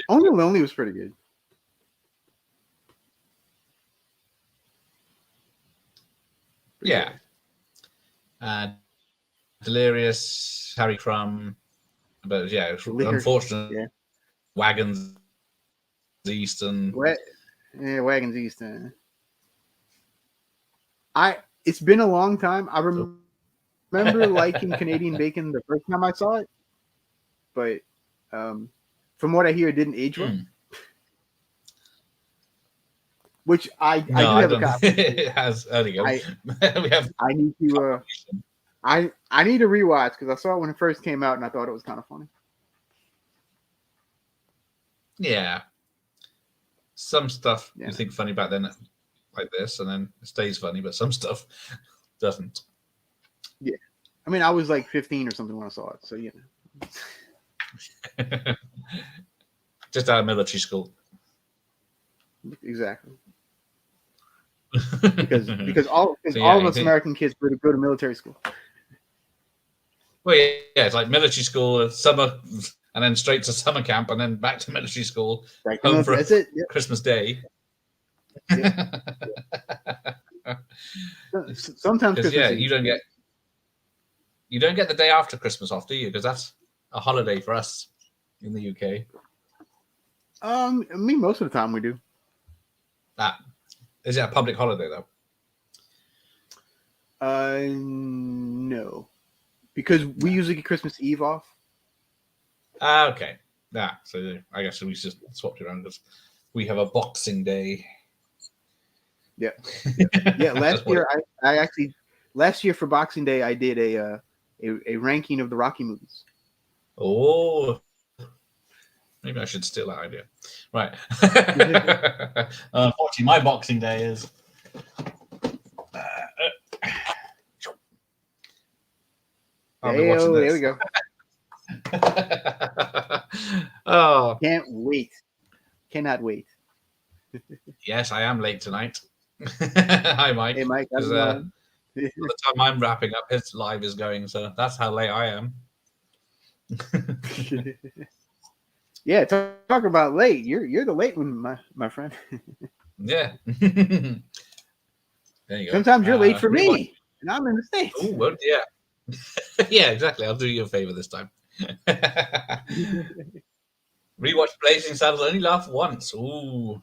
Only Lonely was pretty good. Yeah. Delirious, Harry Crumb, but unfortunately, Wagons East and Wagons East. It's been a long time. I remember liking Canadian Bacon the first time I saw it, but from what I hear, it didn't age well. Which I do have a copy. It has. There you go. I need to. I need to rewatch because I saw it when it first came out and I thought it was kind of funny. Yeah. Some stuff you think funny back then, like this, and then it stays funny. But some stuff, doesn't. Yeah, I mean, I was like 15 or something when I saw it, so Just out of military school. Exactly. Because all of us American kids go to military school. Well, yeah, it's like military school, summer, and then straight to summer camp, and then back to military school, home for That's it. Yep. Christmas Day. Yep. Sometimes Christmas Eve. you don't get the day after Christmas off, do you? Because that's a holiday for us in the UK. I mean, most of the time we do. Is it a public holiday though? No, because we usually get Christmas Eve off. Okay. Yeah. So I guess we just swapped it around because we have a Boxing Day. Yeah. Yeah. Last year for Boxing Day, I did a ranking of the Rocky movies. Oh, maybe I should steal that idea. Right. Unfortunately, my Boxing Day is. There we go. Oh, can't wait! Cannot wait. Yes, I am late tonight. Hi, Mike. Hey, Mike. By the time I'm wrapping up, his live is going, so that's how late I am. Yeah, talk about late. You're the late one, my friend. Yeah. There you go. Sometimes you're late for me, and I'm in the States. Oh, well, yeah. Yeah, exactly. I'll do you a favor this time. Rewatch Blazing Saddles, only laugh once. Ooh.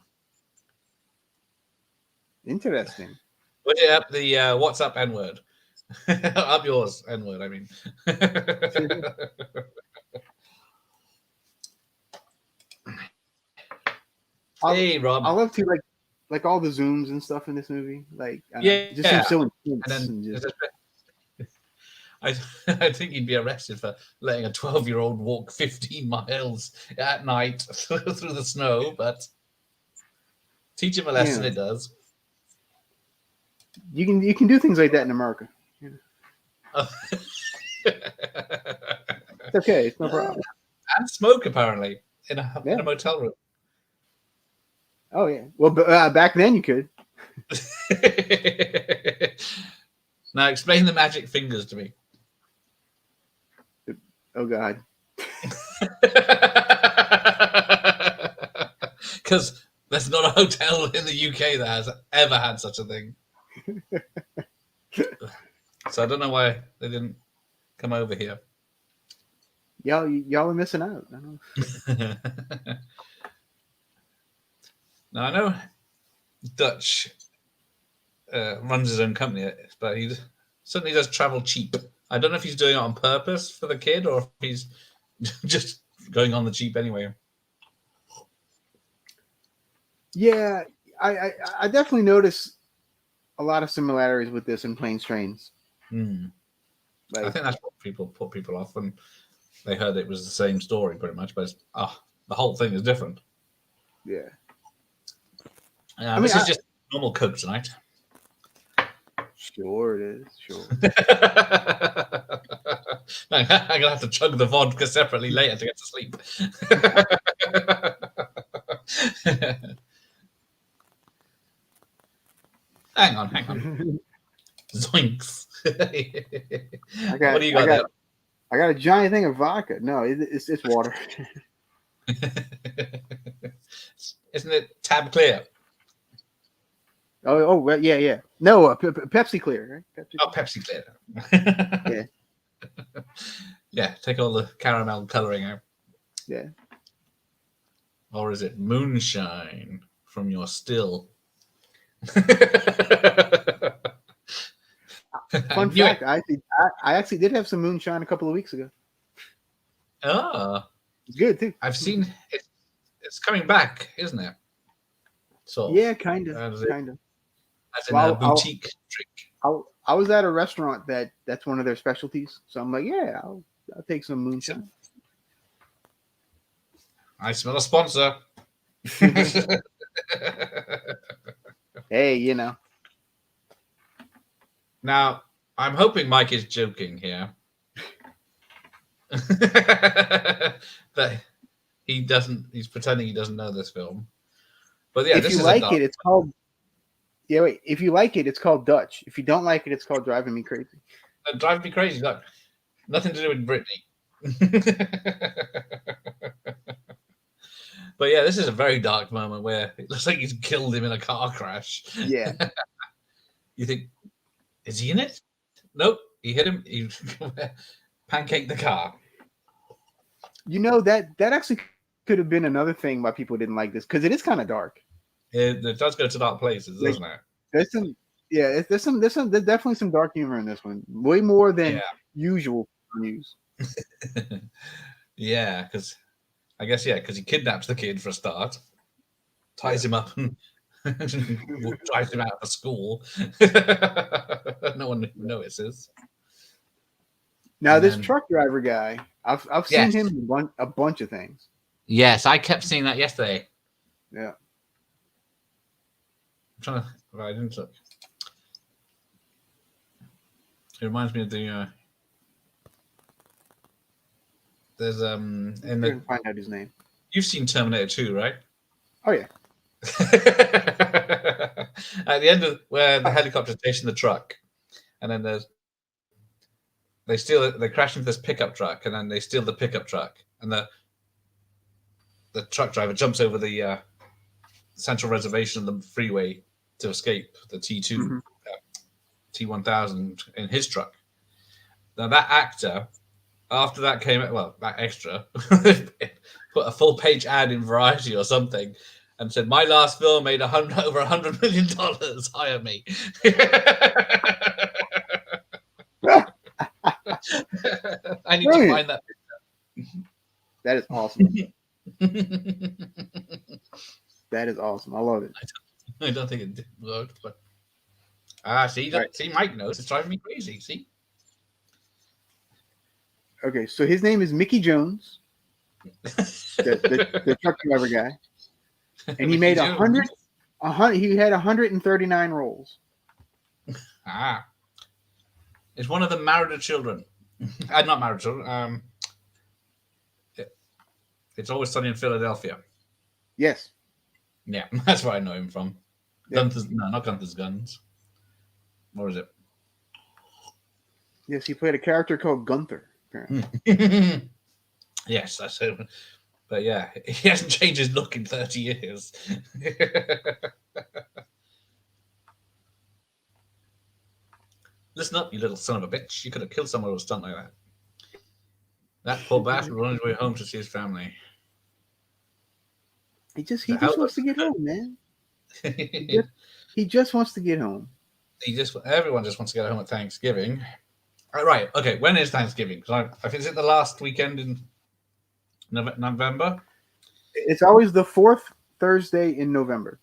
Interesting. Put it up the WhatsApp N-word. Up yours, N-word, I mean. Hey, Rob. I love to like all the zooms and stuff in this movie. Like, it just seems so intense. I think he'd be arrested for letting a 12-year-old walk 15 miles at night through the snow, but teach him a lesson, it does. You can do things like that in America. It's okay. It's no problem. And smoke, apparently, in a motel room. Oh, yeah. Well, back then you could. Now, explain the magic fingers to me. Oh, God. Because there's not a hotel in the UK that has ever had such a thing. So I don't know why they didn't come over here. Y'all are missing out. I don't know. Now, I know Dutch runs his own company, but he certainly does travel cheap. I don't know if he's doing it on purpose for the kid or if he's just going on the cheap anyway. Yeah, I definitely notice a lot of similarities with this in Planes, Trains. I think that's what people put people off when they heard it was the same story pretty much, but the whole thing is different. Yeah. This is just normal Coke tonight. Sure it is. Sure. I'm gonna have to chug the vodka separately later to get to sleep. Hang on. Zoinks. What do you got there? I got a giant thing of vodka. No, it's water. Isn't it tab clear? Oh, yeah. No, Pepsi Clear, right? Pepsi Clear. Yeah. Yeah, take all the caramel coloring out. Yeah. Or is it moonshine from your still? Fun fact, I actually did have some moonshine a couple of weeks ago. Oh. It's good, too. I've seen it. It's coming back, isn't it? So yeah, kind of. As in a boutique drink. I was at a restaurant that's one of their specialties, so I'm like, yeah, I'll take some moonshine. I smell a sponsor. Hey, you know. Now, I'm hoping Mike is joking here. That he's pretending he doesn't know this film. But yeah, If this you is like a dark. it, it's called. Yeah, wait. If you like it, it's called Dutch. If you don't like it, it's called Driving Me Crazy. It drives me crazy. Look, nothing to do with Britney. But yeah, this is a very dark moment where it looks like he's killed him in a car crash. Yeah. You think, is he in it? Nope. He hit him. He pancaked the car. You know that actually could have been another thing why people didn't like this, because it is kind of dark. It does go to dark places, doesn't it? There's some, yeah. There's definitely some dark humor in this one, way more than usual news. Yeah, because I guess because he kidnaps the kid for a start, ties him up, and drives him out of school. No one notices. Now, this truck driver guy, I've seen him in a bunch of things. Yes, I kept seeing that yesterday. Yeah. I'm trying to. Right, I didn't look. It reminds me of the. There's in the. Find out his name. You've seen Terminator 2, right? Oh yeah. At the end of where the helicopter chasing the truck, and then they crash into this pickup truck, and then they steal the pickup truck, and the truck driver jumps over the central reservation of the freeway to escape the T2 T1000 in his truck. Now that actor, after that came out, that extra put a full page ad in Variety or something and said, "My last film made over $100 million. Hire me." I need to find that picture. That is awesome. That is awesome. I love it. I don't think it worked, but see, Mike knows. It's driving me crazy. See. Okay, so his name is Mickey Jones, the truck driver guy, and he made 100. He had 139 roles. It's one of the Married Children. Not Married Children. It's Always Sunny in Philadelphia. Yes. Yeah, that's where I know him from. Yep. Not Gunther's Guns. What is it? Yes, he played a character called Gunther. Yes, that's it. But yeah, he hasn't changed his look in 30 years. Listen up, you little son of a bitch. You could have killed someone with a stunt like that. That poor bastard will on his way home to see his family. He just wants to get home, man. He just wants to get home. Everyone just wants to get home at Thanksgiving. Right. Okay. When is Thanksgiving? Because I think, is it the last weekend in November? It's always the fourth Thursday in November.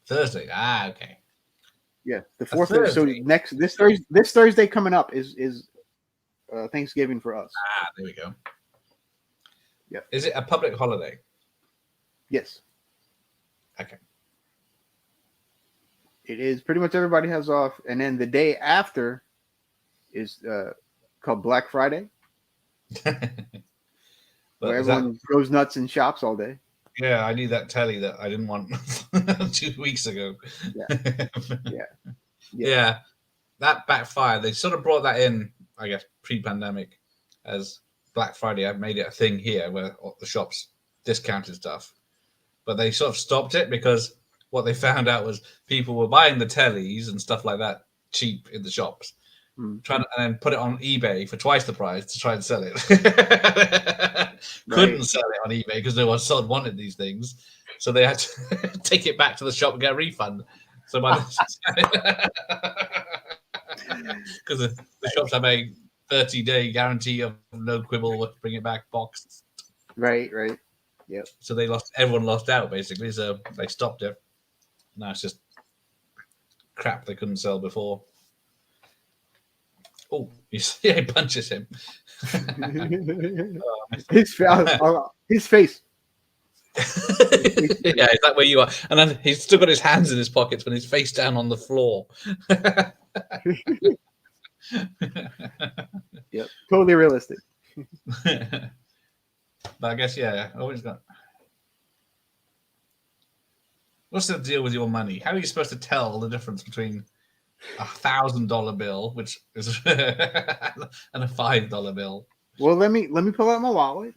Thursday. Okay. Yeah, the fourth. So this Thursday coming up is Thanksgiving for us. There we go. Yeah. Is it a public holiday? Yes. Okay. It is. Pretty much everybody has off, and then the day after is called Black Friday, where everyone goes nuts and shops all day. Yeah, I need that telly that I didn't want 2 weeks ago. Yeah. That backfired. They sort of brought that in, I guess, pre-pandemic, as Black Friday. I've made it a thing here where the shops discounted stuff, but they sort of stopped it because what they found out was people were buying the tellies and stuff like that cheap in the shops, and then put it on eBay for twice the price to try and sell it. Couldn't sell it on eBay because no one wanted these things, so they had to take it back to the shop and get a refund. So because the shops have a 30-day guarantee of no quibble, bring it back boxed. Right. Yep. So everyone lost out basically. So they stopped it. Now it's just crap they couldn't sell before. Oh, he punches him. His face. Yeah, is that where you are? And then he's still got his hands in his pockets when he's face down on the floor. Yep, totally realistic. But I guess, yeah, always got. What's the deal with your money? How are you supposed to tell the difference between $1,000 bill, which is and a $5 bill? Well, let me pull out my wallet.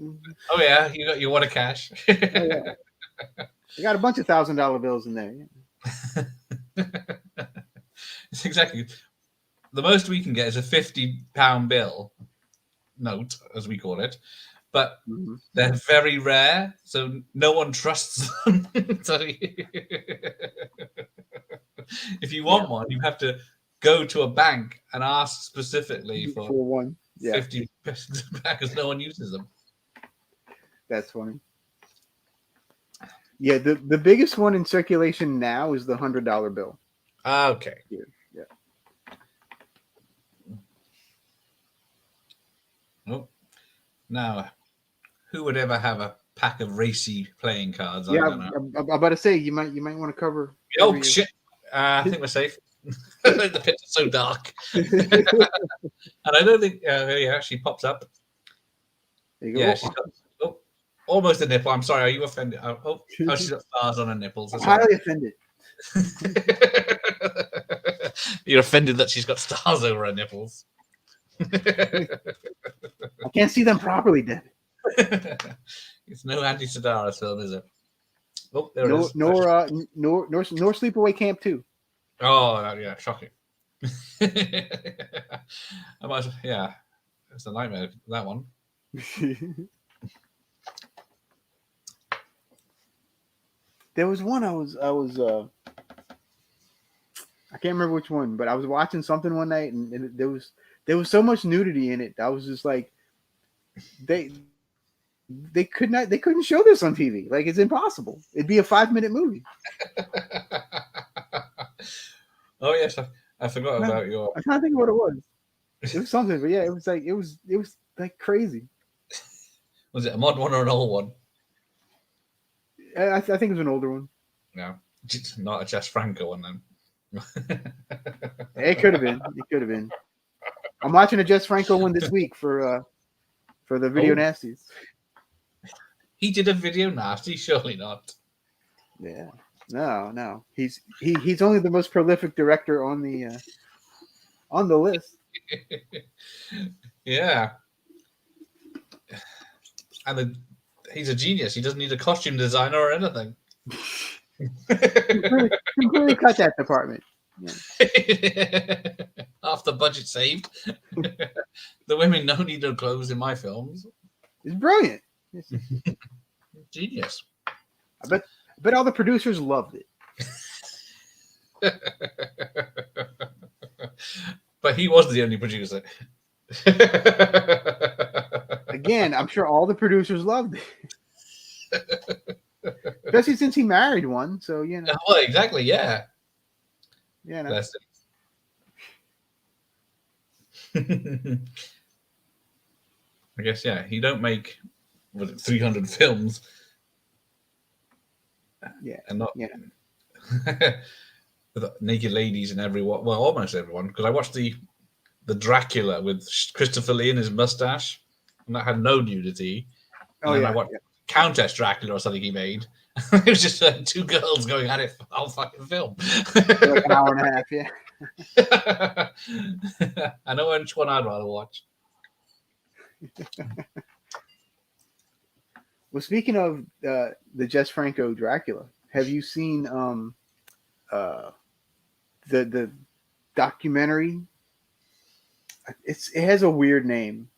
Oh yeah, you got your water cash. Oh, yeah. I got a bunch of $1,000 bills in there. It's exactly the most we can get is a £50 bill note, as we call it, but Mm-hmm. they're very rare, so no one trusts them. So if you want one, you have to go to a bank and ask specifically for one. Yeah, 50 pesos back because no one uses them. that's funny. Yeah, the biggest one in circulation now is the $100 bill. Okay. Yeah. Oh, now, who would ever have a pack of racy playing cards? Yeah, I don't know. I'm about to say you might want to cover. Oh your... shit! I think we're safe. The picture's so dark, and I don't think. Yeah, she pops up. There you go. Yeah, she's got almost a nipple. I'm sorry. Are you offended? She's got stars on her nipples. I'm highly offended. You're offended that she's got stars over her nipples. I can't see them properly, David. It's no Andy Sedaris film, is it? Oh, there it is. Nor Sleepaway Camp 2. Oh, yeah, shocking. Yeah, it's a nightmare, that one. There was one I can't remember which one, but I was watching something one night and there was so much nudity in it. I was just like, they couldn't show this on TV. Like, it's impossible. It'd be a 5-minute movie. Oh yes, I forgot about your. I can't think of what it was. It was something, but yeah, it was like crazy. Was it a mod one or an old one? I think it was an older one. No, not a Jess Franco one then. It could have been. It could have been. I'm watching a Jess Franco one this week for the Video Nasties. He did a Video Nasty, surely not. Yeah. No. He's only the most prolific director on the list. Yeah. And he's a genius. He doesn't need a costume designer or anything. completely cut that department. Yeah. Half the budget saved. The women don't need no clothes in my films. It's brilliant. Genius. I bet all the producers loved it. But he was the only producer. Again, I'm sure all the producers loved it. Especially since he married one, so you know. Well, exactly, yeah. Yeah, no. I guess, yeah. He don't make 300 films. Yeah, and not yeah. with naked ladies and everyone. Well, almost everyone, because I watched the Dracula with Christopher Lee and his mustache, and that had no nudity. And then I watched Countess Dracula or something he made. It was just two girls going at it for the whole fucking film. Like an hour and a half, yeah. I know which one I'd rather watch. Well, speaking of the Jess Franco Dracula, have you seen the documentary? It has a weird name.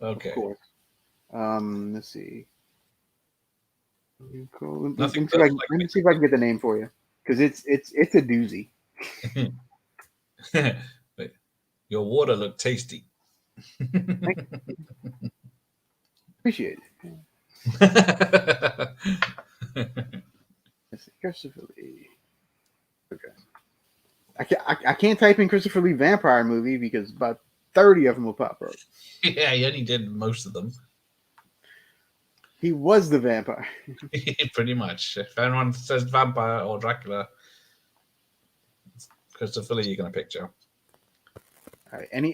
Okay. Of course. Let's see. Let me see if I can get the name for you, because it's a doozy. But your water looked tasty. Appreciate it. Let's see, Christopher Lee. Okay. I can't type in Christopher Lee vampire movie because about 30 of them will pop up. Yeah, he only did most of them. He was the vampire. Pretty much. If anyone says vampire or Dracula, Christopher Lee, you're going to picture. Right. And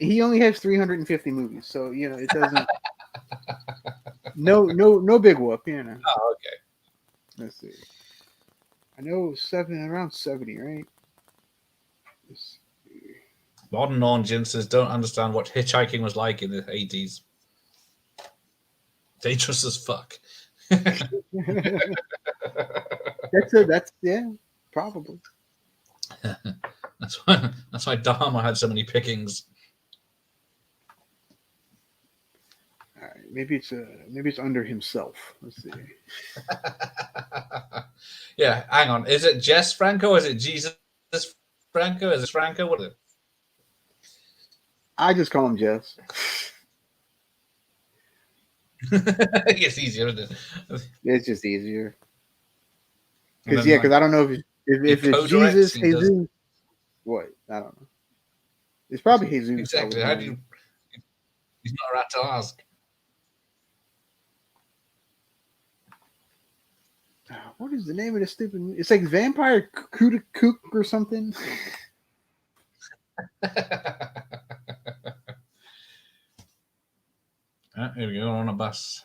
he only has 350 movies, so it doesn't. No big whoop, Oh, okay. Let's see. I know around 70, right? Modern audiences don't understand what hitchhiking was like in the 80s. Dangerous as fuck. that's probably. That's why Dharma had so many pickings. All right, maybe it's under himself. Let's see. Yeah, hang on. Is it Jess Franco? Is it Jesus Franco? Is it Franco? What is it? I just call him Jess. It's easier, isn't it? It's just easier. And Because then, I don't know if it's Jesus, co-directing Jesus. What? I don't know. It's probably Jesus. Exactly. How do you? He's not allowed to ask. What is the name of the stupid? It's like Vampire Kook or something. Here we go, on a bus.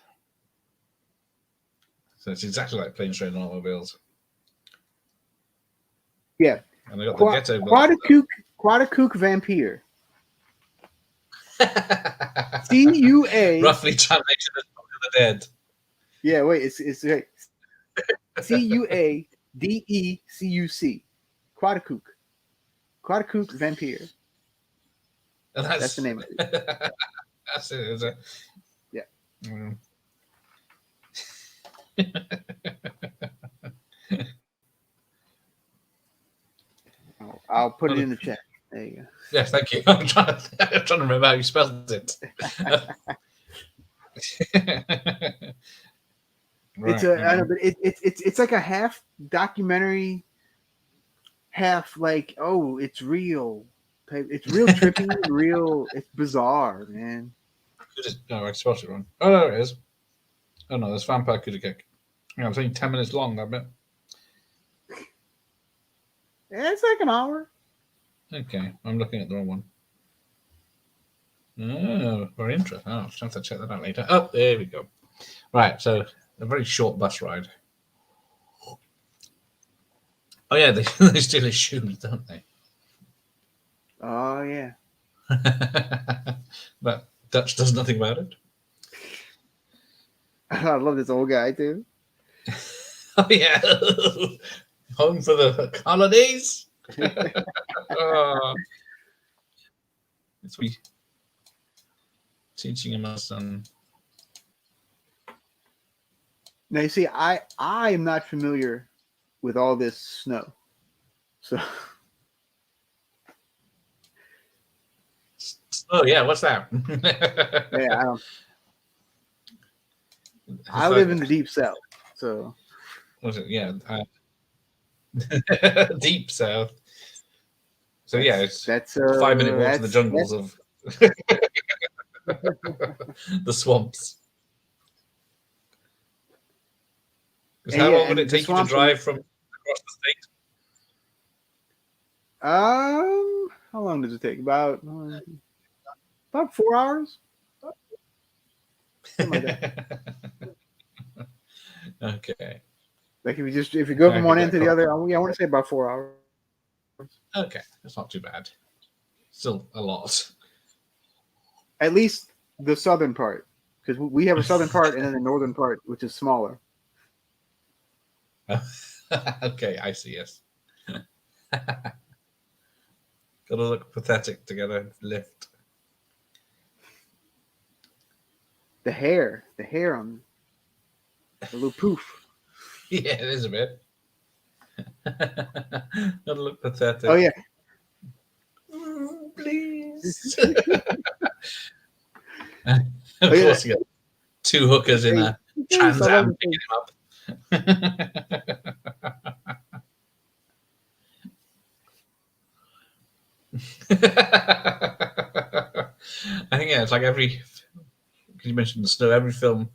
So it's exactly like Planes, Trains, and Automobiles. Yeah. And they got the ghetto. Quadakook Vampire. CUA. Roughly translated as Book of the Dead. Yeah, wait, it's right. CUADECUC. Quadakook Vampire. That's the name of it. That's it, is it? Yeah. I'll put it in the chat. There you go. Yes, thank you. I'm trying to remember how you spelled it. Right, I know, but it's like a half documentary, half like, oh, it's real. It's real trippy, real. It's bizarre, man. No, I spelled it wrong. Oh, there it is. Oh no, there's Vampire Kuda Kick. Yeah, it's only 10 minutes long, that bit. Yeah, it's like an hour. Okay, I'm looking at the wrong one. Oh, very interesting. Oh, I'll have to check that out later. Oh, there we go. Right, so a very short bus ride. Oh yeah, they steal his shoes, don't they? Oh yeah. But Dutch does nothing about it. I love this old guy too. Oh yeah, home for the holidays. It's we teaching him us some. Now you see, I am not familiar with all this snow, so. Oh yeah, what's that? Yeah, I live in the deep south, so. Was it? Yeah, deep south. So yeah, it's that's 5-minute walk to the jungles of the swamps. How long would it take you to drive from across the state? How long does it take? About 4 hours. Something like that. Okay. Like if you go from one end to the other, I want to say about 4 hours. Okay, that's not too bad. Still a lot. At least the southern part, because we have a southern part and then the northern part, which is smaller. Okay, I see. Yes. Gotta look pathetic together. Lift. The hair on the little poof. Yeah, it is a bit. Gotta look pathetic. Oh yeah. Please. Of course, you got two hookers in a Trans Am picking him up. I think it's like because you mentioned the snow, every film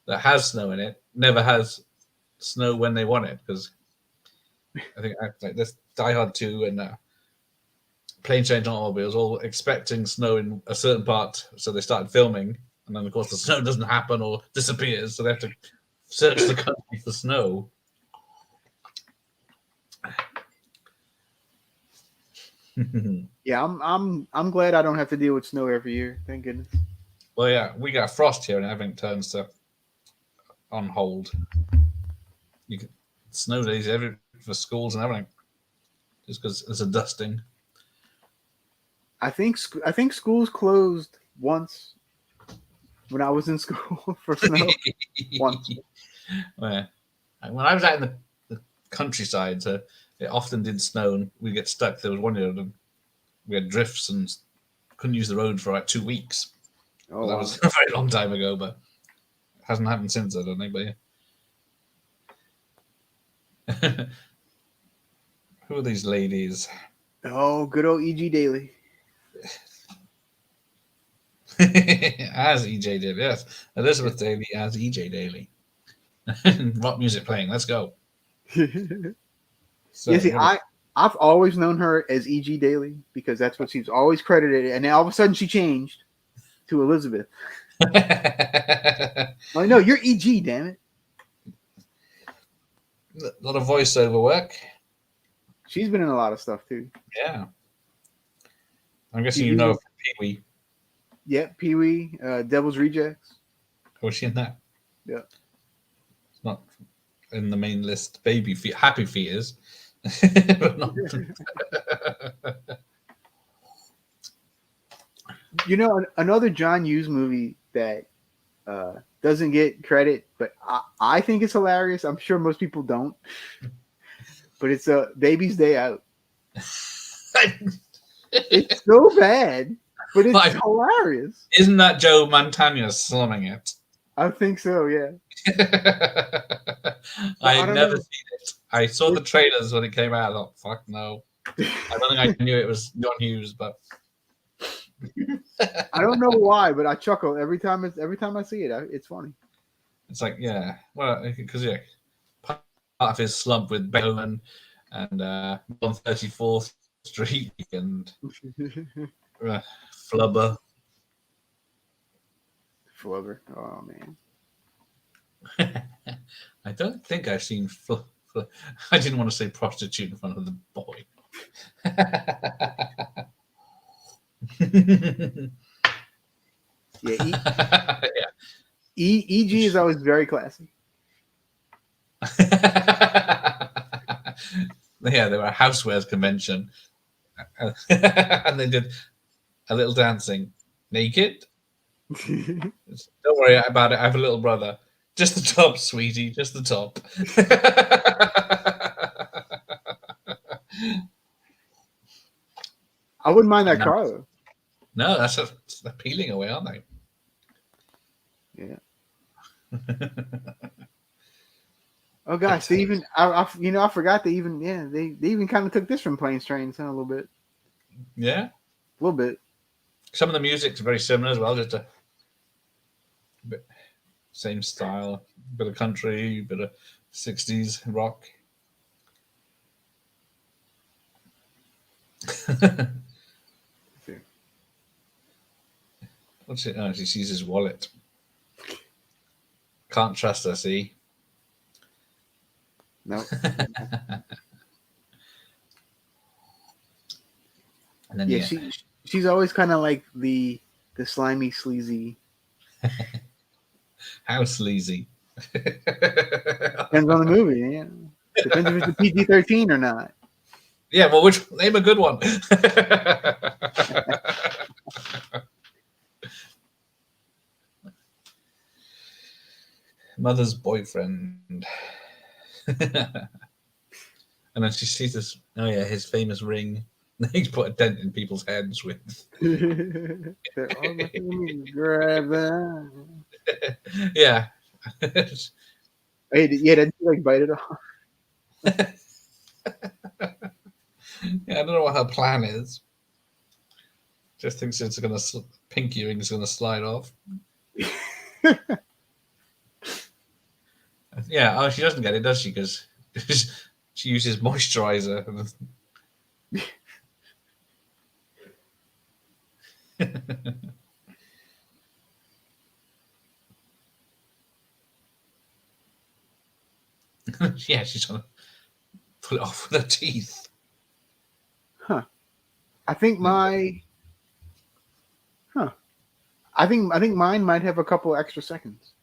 that has snow in it never has snow when they want it, because I think like this Die Hard 2 and planes, trains, and automobiles, all expecting snow in a certain part, so they started filming, and then of course the snow doesn't happen or disappears, so they have to search the country for snow. Yeah, I'm glad I don't have to deal with snow every year. Thank goodness. Well, yeah, we got frost here, and everything turns to on hold. You get snow days for schools and everything, just because there's a dusting. I think schools closed once when I was in school for snow. Once. Yeah. When I was out in the countryside, it often did snow, and we get stuck. There was one year we had drifts and couldn't use the road for like 2 weeks. Oh, That was a very long time ago, but it hasn't happened since, I don't think. But yeah. Who are these ladies? Oh, good old E.G. Daily. As EJ did, yes. Elizabeth Daily as EJ Daily. Rock music playing. Let's go. So, yeah, see, I've always known her as E.G. Daily because that's what she's always credited, and then all of a sudden she changed to Elizabeth. Like, no, you're E.G. Damn it. A lot of voiceover work. She's been in a lot of stuff too. Yeah. I'm guessing you know from Pee-wee. Yeah, Pee-wee, Devil's Rejects. Was she in that? Yeah. It's not in the main list. Baby Feet, Happy Feet is. But not. You know, another John Hughes movie that doesn't get credit, but I think it's hilarious. I'm sure most people don't. But it's Baby's Day Out. It's so bad, but it's hilarious. Isn't that Joe Mantegna slumming it? I think so, yeah. I had never seen it. I saw the trailers when it came out. I thought, fuck no. I don't think I knew it was John Hughes, but I don't know why, but I chuckle every time I see it. It's funny. It's like, yeah, well, because yeah, part of his slump with Beethoven and on 34th Street and Flubber. Flubber. Oh man. I don't think I've seen. I didn't want to say prostitute in front of the boy. Yeah. E.G. is always very classy. Yeah, they were a housewares convention, and they did a little dancing naked. Don't worry about it. I have a little brother. Just the top, sweetie. Just the top. I wouldn't mind that car though. No, that's peeling away, aren't they? Yeah. Oh gosh, they even I forgot they even they even kind of took this from Planes, Trains, a little bit. Yeah, a little bit. Some of the music's very similar as well, just a bit same style, bit of country, bit of 60s rock. What's it? Oh, she sees his wallet. Can't trust her, see? No. And then, yeah, she's always kind of like the slimy, sleazy. How sleazy? Depends on the movie, yeah. Depends if it's a PG-13 or not. Yeah, well, name a good one. Mother's boyfriend. And then she sees this, oh yeah, his famous ring. He's put a dent in people's heads with. Grab that. Yeah. Hey, yeah, did you like bite it off? Yeah, I don't know what her plan is. Just thinks it's gonna pinky ring's gonna slide off. Yeah. Oh, she doesn't get it, does she? Because she uses moisturizer. Yeah, she's trying to pull it off with her teeth. Huh. I think I think mine might have a couple extra seconds.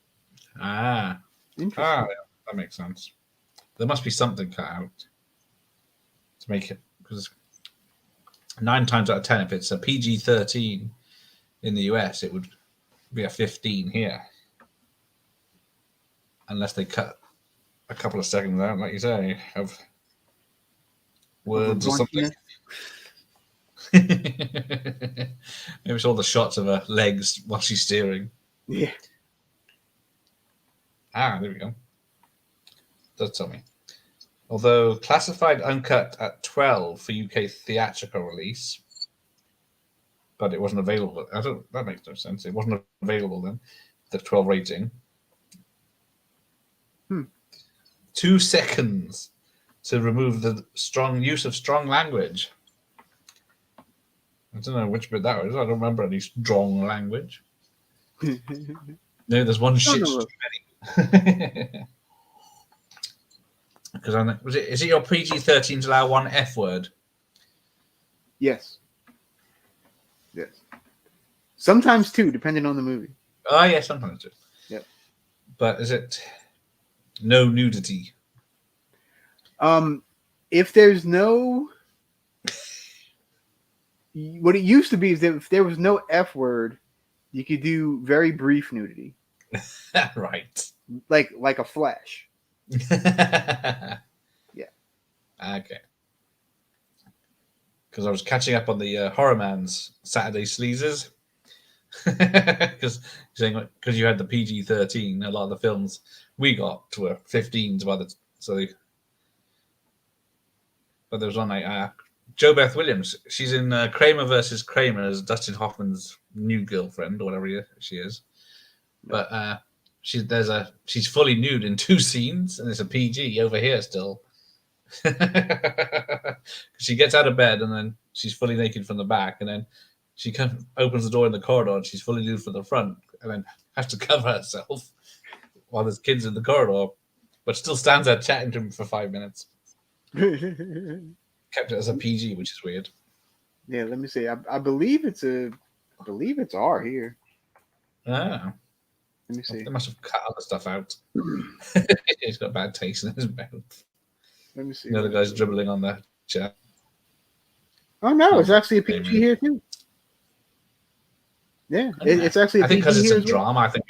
Interesting. Yeah, that makes sense. There must be something cut out to make it, because 9 times out of 10, if it's a PG-13 in the US, it would be a 15 here, unless they cut a couple of seconds out, like you say, of words or something. Maybe it's all the shots of her legs while she's steering. Yeah. There we go. Does tell me. Although classified uncut at 12 for UK theatrical release, but it wasn't available. That makes no sense. It wasn't available then, the 12 rating. 2 seconds to remove the use of strong language. I don't know which bit that was. I don't remember any strong language. No, there's one shit too many. Because is it your PG-13 to allow one F word? Yes. Yes. Sometimes 2, depending on the movie. Oh yeah, sometimes 2. Yep. But is it no nudity? If there's no, what it used to be is that if there was no F word, you could do very brief nudity. Right. Like a flash. Yeah. Okay. Because I was catching up on the Horror Man's Saturday sleazes. Because you had the PG-13, a lot of the films we got were 15s by the but there was one like Jo Beth Williams. She's in Kramer versus Kramer as Dustin Hoffman's new girlfriend or whatever she is. But she's fully nude in 2 scenes, and it's a PG over here still. She gets out of bed and then she's fully naked from the back, and then she opens the door in the corridor and she's fully nude from the front, and then has to cover herself while there's kids in the corridor, but still stands there chatting to him for 5 minutes. Kept it as a PG, which is weird. Yeah, let me see. I believe it's R here. Ah. Let me see. They must have cut other stuff out. He's got bad taste in his mouth. Let me see. The other guy's dribbling on the chair. Oh no, it's actually a PG here too. Yeah, it's actually a PG. I think because it's a drama. I think.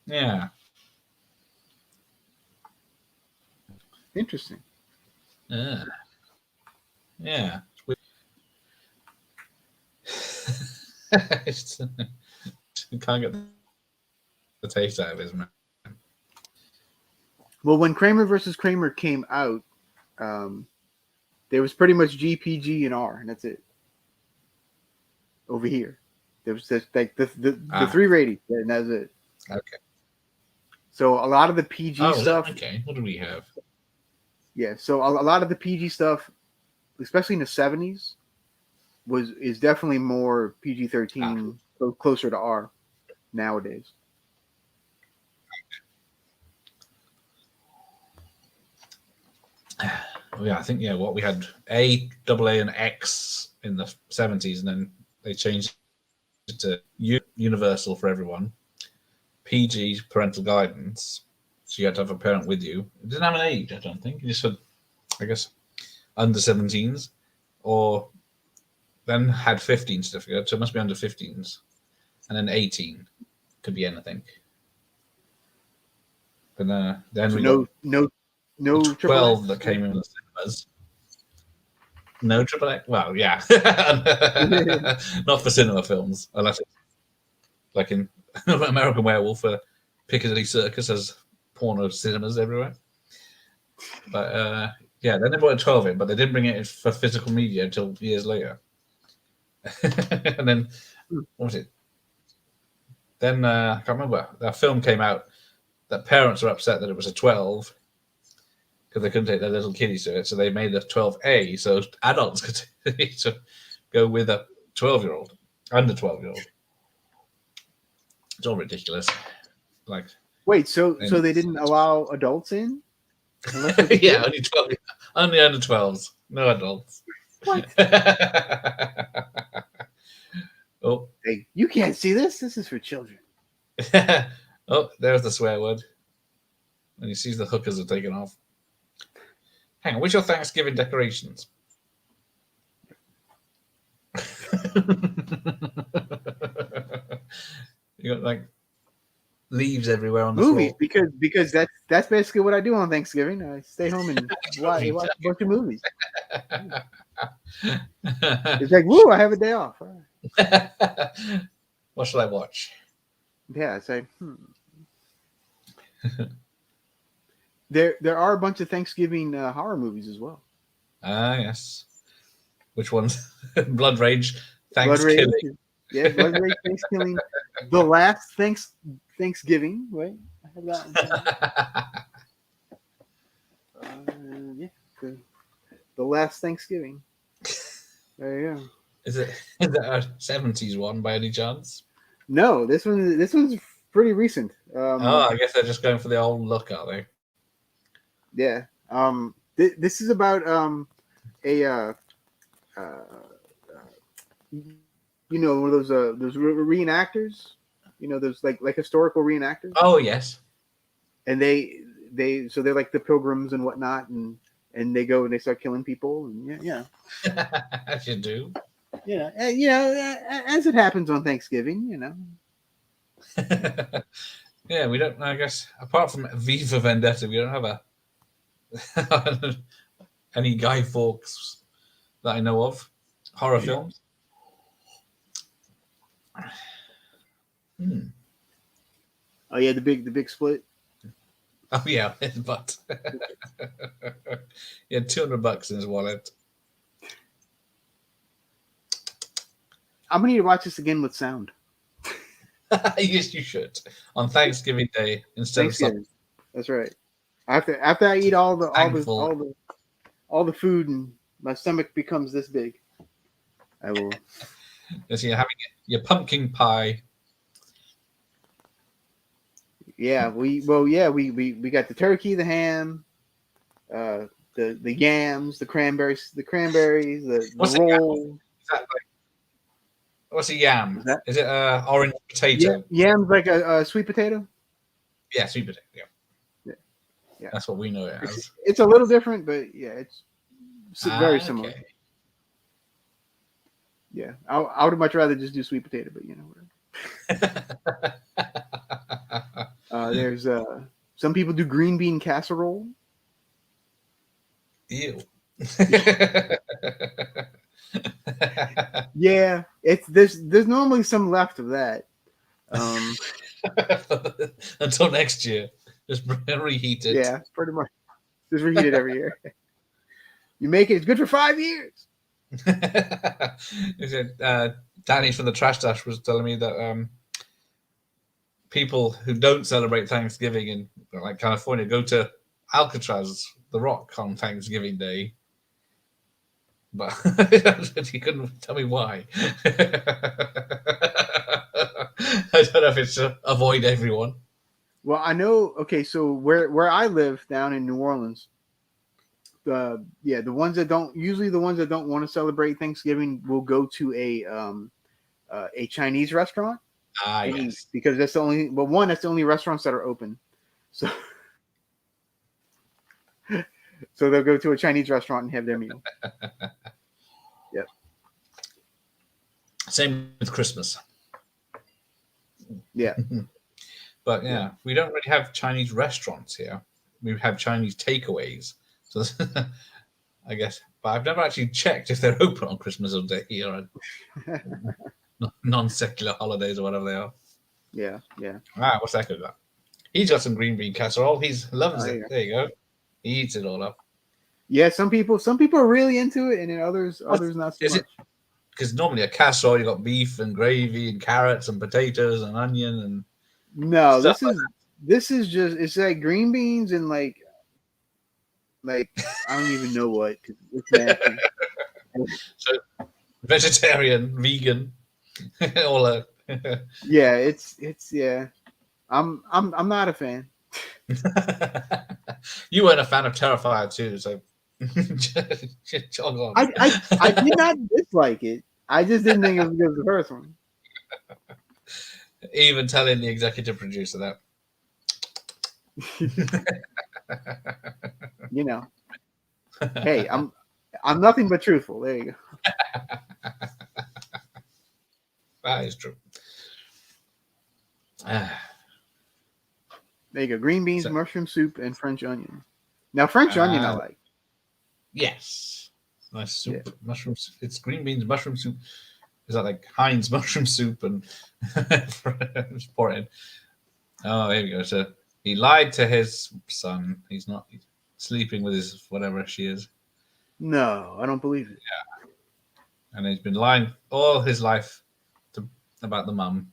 Yeah. Interesting. Yeah. Yeah. You can't get the taste out of his mouth. Well, when Kramer versus Kramer came out, there was pretty much G, PG, and R, and that's it. Over here, there was just like the 3 ratings, and that's it. Okay. So a lot of the PG stuff. Okay. What do we have? Yeah. So a lot of the PG stuff, especially in the 70s, is definitely more PG-13, closer to R nowadays. Yeah, I think what we had A, AA, and X in the 70s, and then they changed it to universal for everyone. PG, parental guidance, so you had to have a parent with you. It didn't have an age, I don't think. You just had, I guess, under 17s, or then had 15 certificate, so it must be under 15s, and then 18 could be anything. But then so we no 12 that came in the cinemas. No triple X. Well, yeah, not for cinema films, unless it's like in American Werewolf for Piccadilly Circus has porno cinemas everywhere. But then they brought 12 in, but they didn't bring it in for physical media until years later. And then what was it? Then I can't remember. That film came out that parents were upset that it was a 12 because they couldn't take their little kiddies to it, so they made a 12A, so adults could go with a 12-year-old, under 12-year-old. It's all ridiculous. Like, Wait, so they didn't allow adults in? Unless it's yeah, only 12, only under 12s, no adults. What? Oh, Hey, you can't see this. This is for children. oh, there's the swear word. And he sees the hookers are taken off. Hang on, what's your Thanksgiving decorations? You got like leaves everywhere on the Movies, floor. because that's basically what I do on Thanksgiving. I stay home and watch a bunch of movies. It's like, woo, I have a day off. All right. What should I watch? Yeah, it's like, There are a bunch of Thanksgiving horror movies as well. Ah, yes. Which ones? Blood Rage, Blood Rage, Thanksgiving. yeah, Blood Rage, Thanksgiving, The Last Thanksgiving. Wait, I have that one. Yeah, the Last Thanksgiving. There you go. Is it a 70s one by any chance? No, this one's pretty recent. I guess they're just going for the old look, are they? Yeah. This is about a one of those reenactors. Those like historical reenactors. Oh yes. And so they're like the pilgrims and whatnot, and they go and they start killing people, and yeah. As you do. Yeah, as it happens on Thanksgiving, Yeah, we don't. I guess apart from V for Vendetta, we don't have any Guy Fawkes that I know of horror films. Oh yeah, the big split. Oh yeah, his butt. He had $200 in his wallet. I'm gonna need to watch this again with sound. Yes, you should on Thanksgiving Day instead of something. That's right. After I eat all the food and my stomach becomes this big, I will. Yes, you're having your pumpkin pie. Yeah, we got the turkey, the ham, the yams, the cranberries, the roll. What's a yam? Is it orange potato? Yam's like a sweet potato. Yeah, sweet potato. Yeah. That's what we know it as. It's a little different, but yeah, it's very similar. Okay. Yeah, I would much rather just do sweet potato, but there's some people do green bean casserole. Ew. Yeah, there's normally some left of that. Until next year, just reheat it. Yeah, pretty much. Just reheat it every year. You make it; it's good for 5 years. Danny from the Trash Dash was telling me that people who don't celebrate Thanksgiving in like California go to Alcatraz, the Rock, on Thanksgiving Day. But he couldn't tell me why. I don't know if it's to avoid everyone. Well, I know. Okay, so where I live down in New Orleans, the ones that don't want to celebrate Thanksgiving will go to a Chinese restaurant. Yes. Because that's the only restaurants that are open. So they'll go to a Chinese restaurant and have their meal. Yep. Same with Christmas. Yeah. But yeah, we don't really have Chinese restaurants here. We have Chinese takeaways. So I guess, but I've never actually checked if they're open on Christmas Day or non-secular holidays or whatever they are. Yeah. What's that good about? He's got some green bean casserole. He loves it. Yeah. There you go. He eats it all up. Yeah, some people are really into it, and then others not so much. Because normally a casserole, you got beef and gravy and carrots and potatoes and onion and. No, this is just, it's like green beans and like I don't even know what. It's nasty. So vegetarian, vegan, all that. Yeah, it's yeah. I'm not a fan. You weren't a fan of Terrifier 2, so jog on. I did not dislike it. I just didn't think it was as good as the first one. Even telling the executive producer that. You know, hey, I'm nothing but truthful. There you go. That is true. There you go. Green beans, So- mushroom soup, and French onion. Now, French onion I like. Yes. Nice soup. Yeah. Mushroom soup. It's green beans, mushroom soup. Is that like Heinz mushroom soup and just pour it in? Oh, here we go. So he lied to his son. He's not sleeping with his whatever she is. No, I don't believe it. And he's been lying all his life about the mum.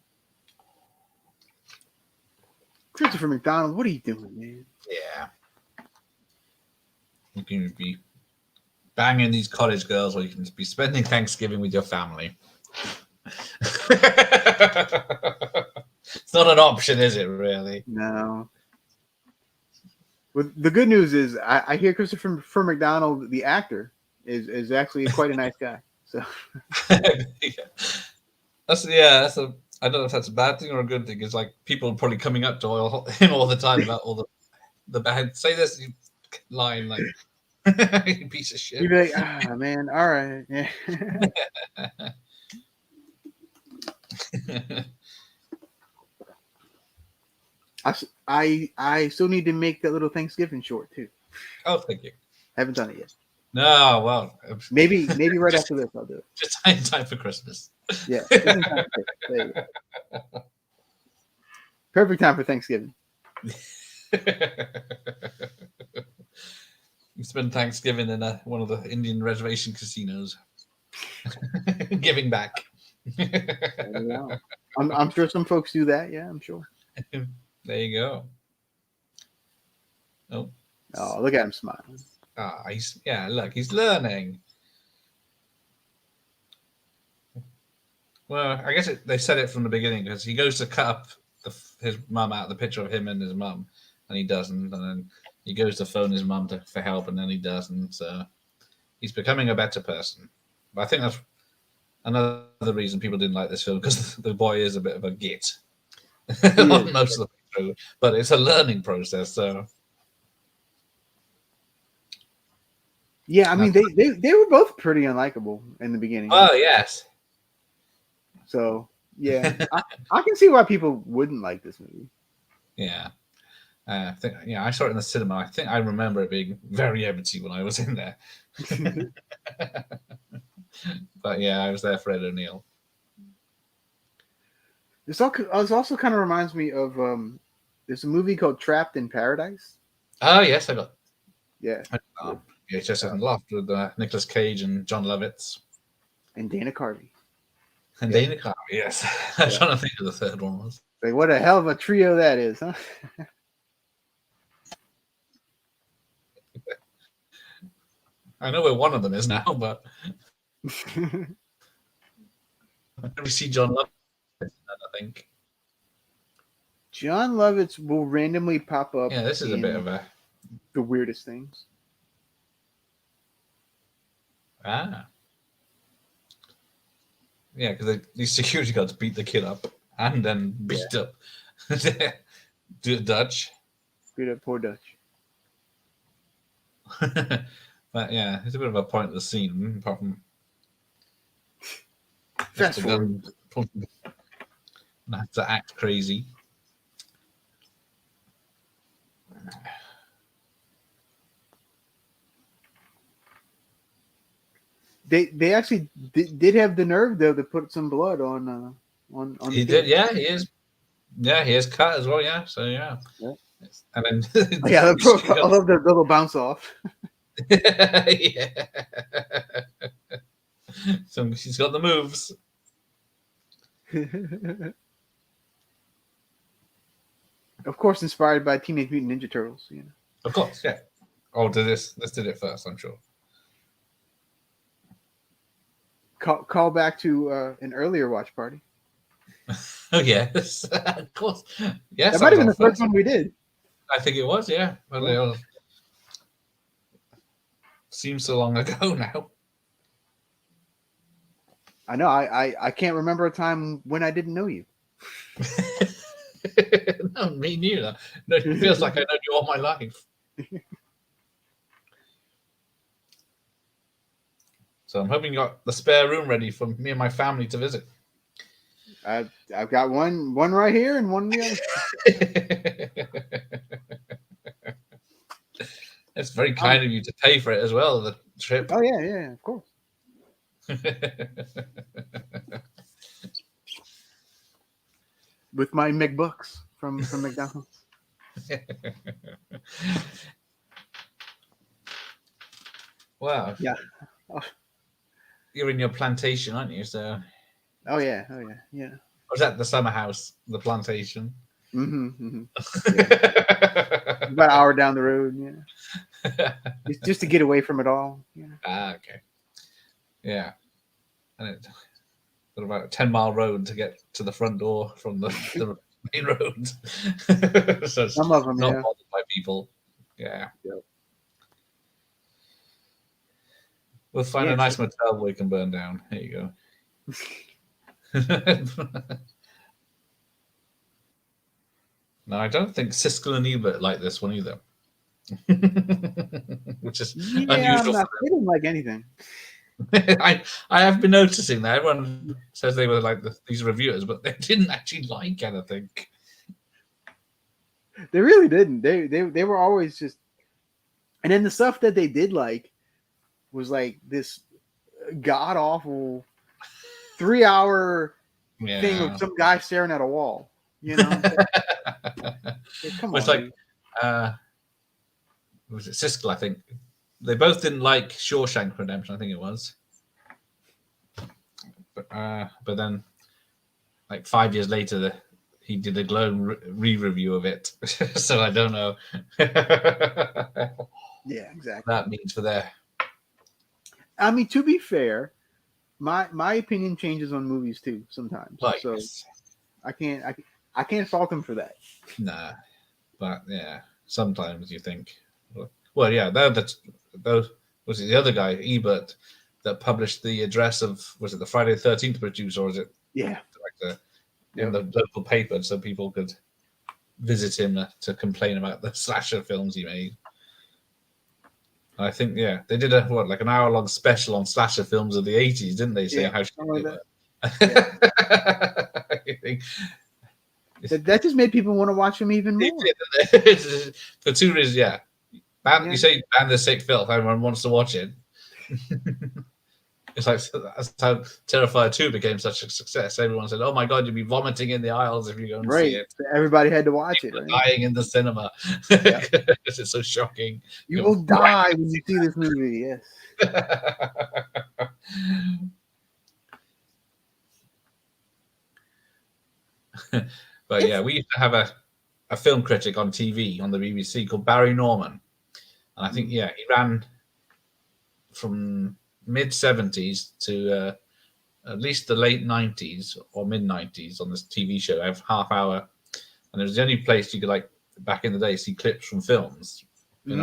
Christopher McDonald, what are you doing, man? Yeah. You can be banging these college girls, or you can be spending Thanksgiving with your family. It's not an option, is it, really? No. Well, the good news is I hear Christopher McDonald, the actor, is actually quite a nice guy. So That's I don't know if that's a bad thing or a good thing. It's like people probably coming up to him all the time about all the bad. Say this line, like you piece of shit. you'd be like, man, all right, yeah. I still need to make that little Thanksgiving short too. Oh, thank you. Haven't done it yet. No, well, Maybe right after this I'll do it. just in time for Christmas. Yeah. Just in time for Christmas. There you go. Perfect time for Thanksgiving. You spend Thanksgiving in one of the Indian reservation casinos, giving back. I'm sure some folks do that. Yeah, I'm sure. There you go. Oh, Look at him smiling. Look, he's learning. Well, I guess they said it from the beginning because he goes to cut up his mum out, the picture of him and his mum, and he doesn't, and then he goes to phone his mum for help, and then he doesn't. So he's becoming a better person. But I think that's another reason people didn't like this film, because the boy is a bit of a git most of the way through. But it's a learning process, so. Yeah, I mean they were both pretty unlikable in the beginning. Oh yes. So yeah, I can see why people wouldn't like this movie. Yeah. I think I saw it in the cinema. I think I remember it being very empty when I was in there. But yeah, I was there for Ed O'Neill. This also kind of reminds me of there's a movie called Trapped in Paradise. Oh yes, I got. Yeah. It's just Loft with Nicolas Cage and John Lovitz and Dana Carvey. And Dana Carvey, yes. I was trying to think of the third one was. Like, what a hell of a trio that is, huh? I know where one of them is now, but we see John Lovitz, I think. John Lovitz will randomly pop up. Yeah, this is a bit of a the weirdest things. Yeah, because these security guards beat the kid up and then beat up Dutch. Beat up poor Dutch. But yeah, it's a bit of a pointless scene, apart from fast forward. Have to act crazy. They actually did have the nerve though to put some blood on. He did, yeah. He is. Yeah, he is cut as well. Yeah, so yeah. And then I love the little bounce off. Yeah. So she's got the moves. Of course, inspired by Teenage Mutant Ninja Turtles. You know. Of course, yeah. Oh, this did it first, I'm sure. call back to an earlier watch party. Oh yes, of course. Yes, That might have been our the first one we did. I think it was. Yeah, well, Yeah. it seems so long ago now. I know. I can't remember a time when I didn't know you. No, me neither. No, it feels like I know you all my life. So I'm hoping you got the spare room ready for me and my family to visit. I've got one right here and one in the other. It's very kind of you to pay for it as well, the trip. Oh yeah, of course. With my McBucks from McDonald's. Wow. Yeah. Oh. You're in your plantation, aren't you? So. Oh yeah. Yeah. Or is that the summer house, the plantation? Mm-hmm. Yeah. About an hour down the road. Yeah. Just to get away from it all. Yeah. Ah, okay. Yeah. And it's about a 10-mile road to get to the front door from the main road. So it's Some of them, not yeah. bothered by people. Yeah. Yep. We'll find a nice motel we can burn down. There you go. No, I don't think Siskel and Ebert like this one either. Which is unusual. They didn't like anything. I have been noticing that everyone says they were like these reviewers, but they didn't actually like anything. They really didn't. They were always just, and then the stuff that they did like was like this god awful 3-hour thing of some guy staring at a wall. You know, come on. It's like, was it Siskel? I think they both didn't like Shawshank Redemption. I think it was, but then, like 5 years later, he did a glowing re-review of it. So I don't know. Yeah, exactly. That means for their. I mean, to be fair, my opinion changes on movies too sometimes. Like, so I can't fault them for that. Nah, but yeah, sometimes you think, well, yeah, those was it the other guy, Ebert, that published the address of, was it the Friday the 13th producer, or was it director in the local paper, so people could visit him to complain about the slasher films he made. I think, yeah, they did an hour-long special on slasher films of the 80s, didn't they? Saying how shitty they were. That just made people want to watch them even more. For two reasons, yeah. You say ban the sick filth, everyone wants to watch it. It's like that's how Terrifier 2 became such a success. Everyone said, "Oh my god, you'll be vomiting in the aisles if you go and see it." Everybody had to watch people it. Right? Dying in the cinema because it's so shocking. You will die when you see this movie. Yes. But yeah, we used to have a film critic on TV on the BBC called Barry Norman, and I think he ran from mid-70s to at least the late 90s or mid-90s on this TV show. I have half hour, and it was the only place you could, like, back in the day, see clips from films. He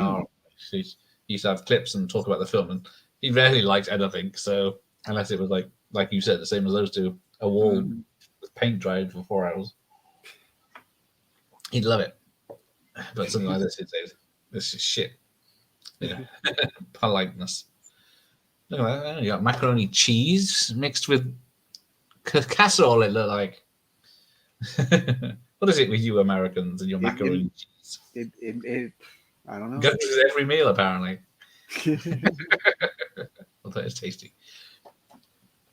used to have clips and talk about the film, and he rarely liked anything. So unless it was like you said, the same as those two, a wall with paint dried for 4 hours, he'd love it. But something like this, he'd say, "This is shit." You know, politeness. Look at that. You got macaroni cheese mixed with casserole, it looked like. What is it with you Americans and your macaroni cheese? I don't know. Goes with every meal, apparently. Although it's tasty.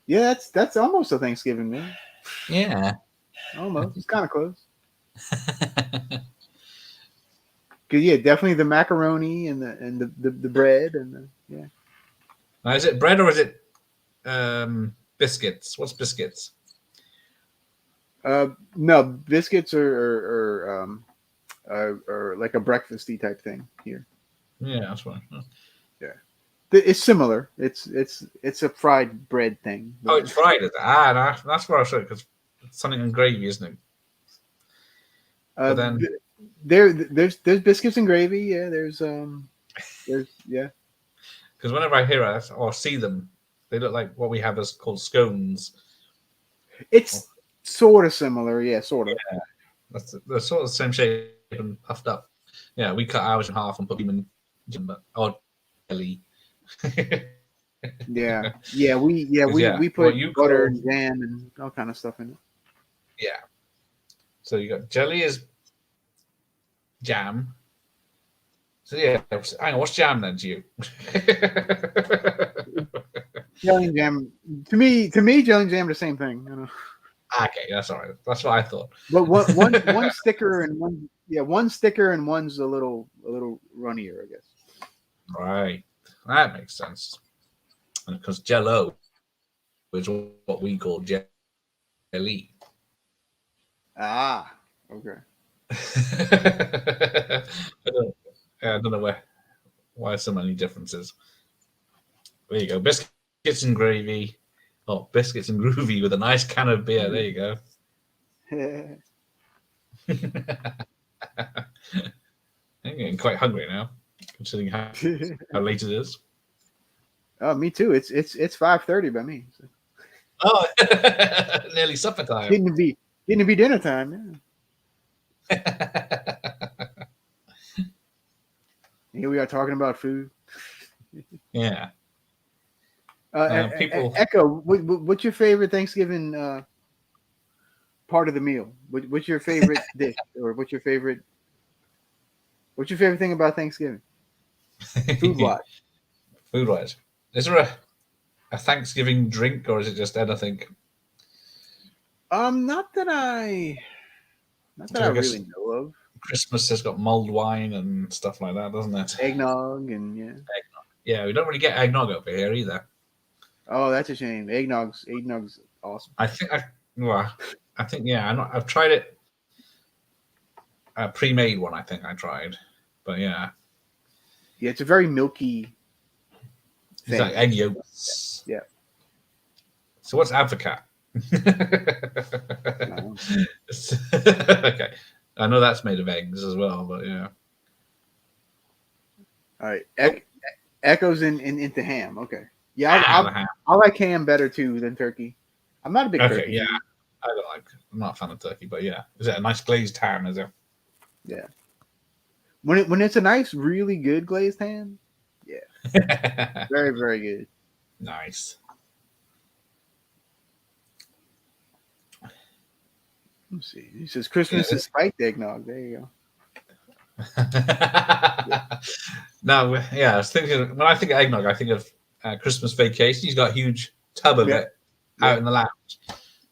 Yeah, that's almost a Thanksgiving meal. Yeah. Almost. It's kind of close. Cause definitely the macaroni and the bread and yeah. Now, is it bread or is it biscuits? What's biscuits? No, biscuits are like a breakfasty type thing here. Yeah, that's right. Yeah. It's similar. It's a fried bread thing. Oh, it's fried. That's what I said because it's something in gravy, isn't it? But then, there's biscuits and gravy. Yeah, there's yeah. because whenever I hear it or see them, they look like what we have as called scones. It's sort of similar. Yeah, sort of. Yeah, they're sort of the same shape and puffed up. Yeah, we cut ours in half and put them in jam, or jelly. Yeah, Because we what put you butter call and jam and all kind of stuff in it. yeah. So you got jelly is jam. So yeah, hang on, what's jam then to you? Jelly and jam to me, jelly and jam are the same thing. You know? Okay, that's all right. That's what I thought. But one sticker and one sticker and one's a little runnier, I guess. Right, that makes sense. Because Jello is what we call jelly. Ah, okay. I don't know why so many differences. There you go, biscuits and gravy. Oh, biscuits and groovy with a nice can of beer. There you go. I'm getting quite hungry now, considering how late it is. Oh, me too. It's 5:30 by me. So. Oh, nearly supper time. Getting to be dinner time. Yeah. Here we are talking about food. Yeah. People. Echo, what's your favorite Thanksgiving part of the meal? What's your favorite dish, or what's your favorite thing about Thanksgiving? Food wise. Food wise, is there a Thanksgiving drink, or is it just anything? Not that I really know of. Christmas has got mulled wine and stuff like that, doesn't it? Eggnog and yeah. Eggnog. Yeah, we don't really get eggnog over here either. Oh, that's a shame. Eggnog's awesome. I think I've tried it. A pre-made one, I think I tried, but yeah. Yeah, it's a very milky thing. It's like egg yolks. Yeah. So what's advocat? No. Okay, I know that's made of eggs as well, but yeah. All right, Echoes into ham. Okay, yeah, I like ham better too than turkey. I'm not a big turkey. Yeah, I'm not a fan of turkey, but yeah, is it a nice glazed ham? Is it? Yeah. When it's a nice, really good glazed ham, yeah, very very good. Nice. Let's see. He says Christmas is spiked eggnog. There you go. No, yeah, I was thinking when I think of eggnog, I think of Christmas Vacation. He's got a huge tub of it out in the lounge.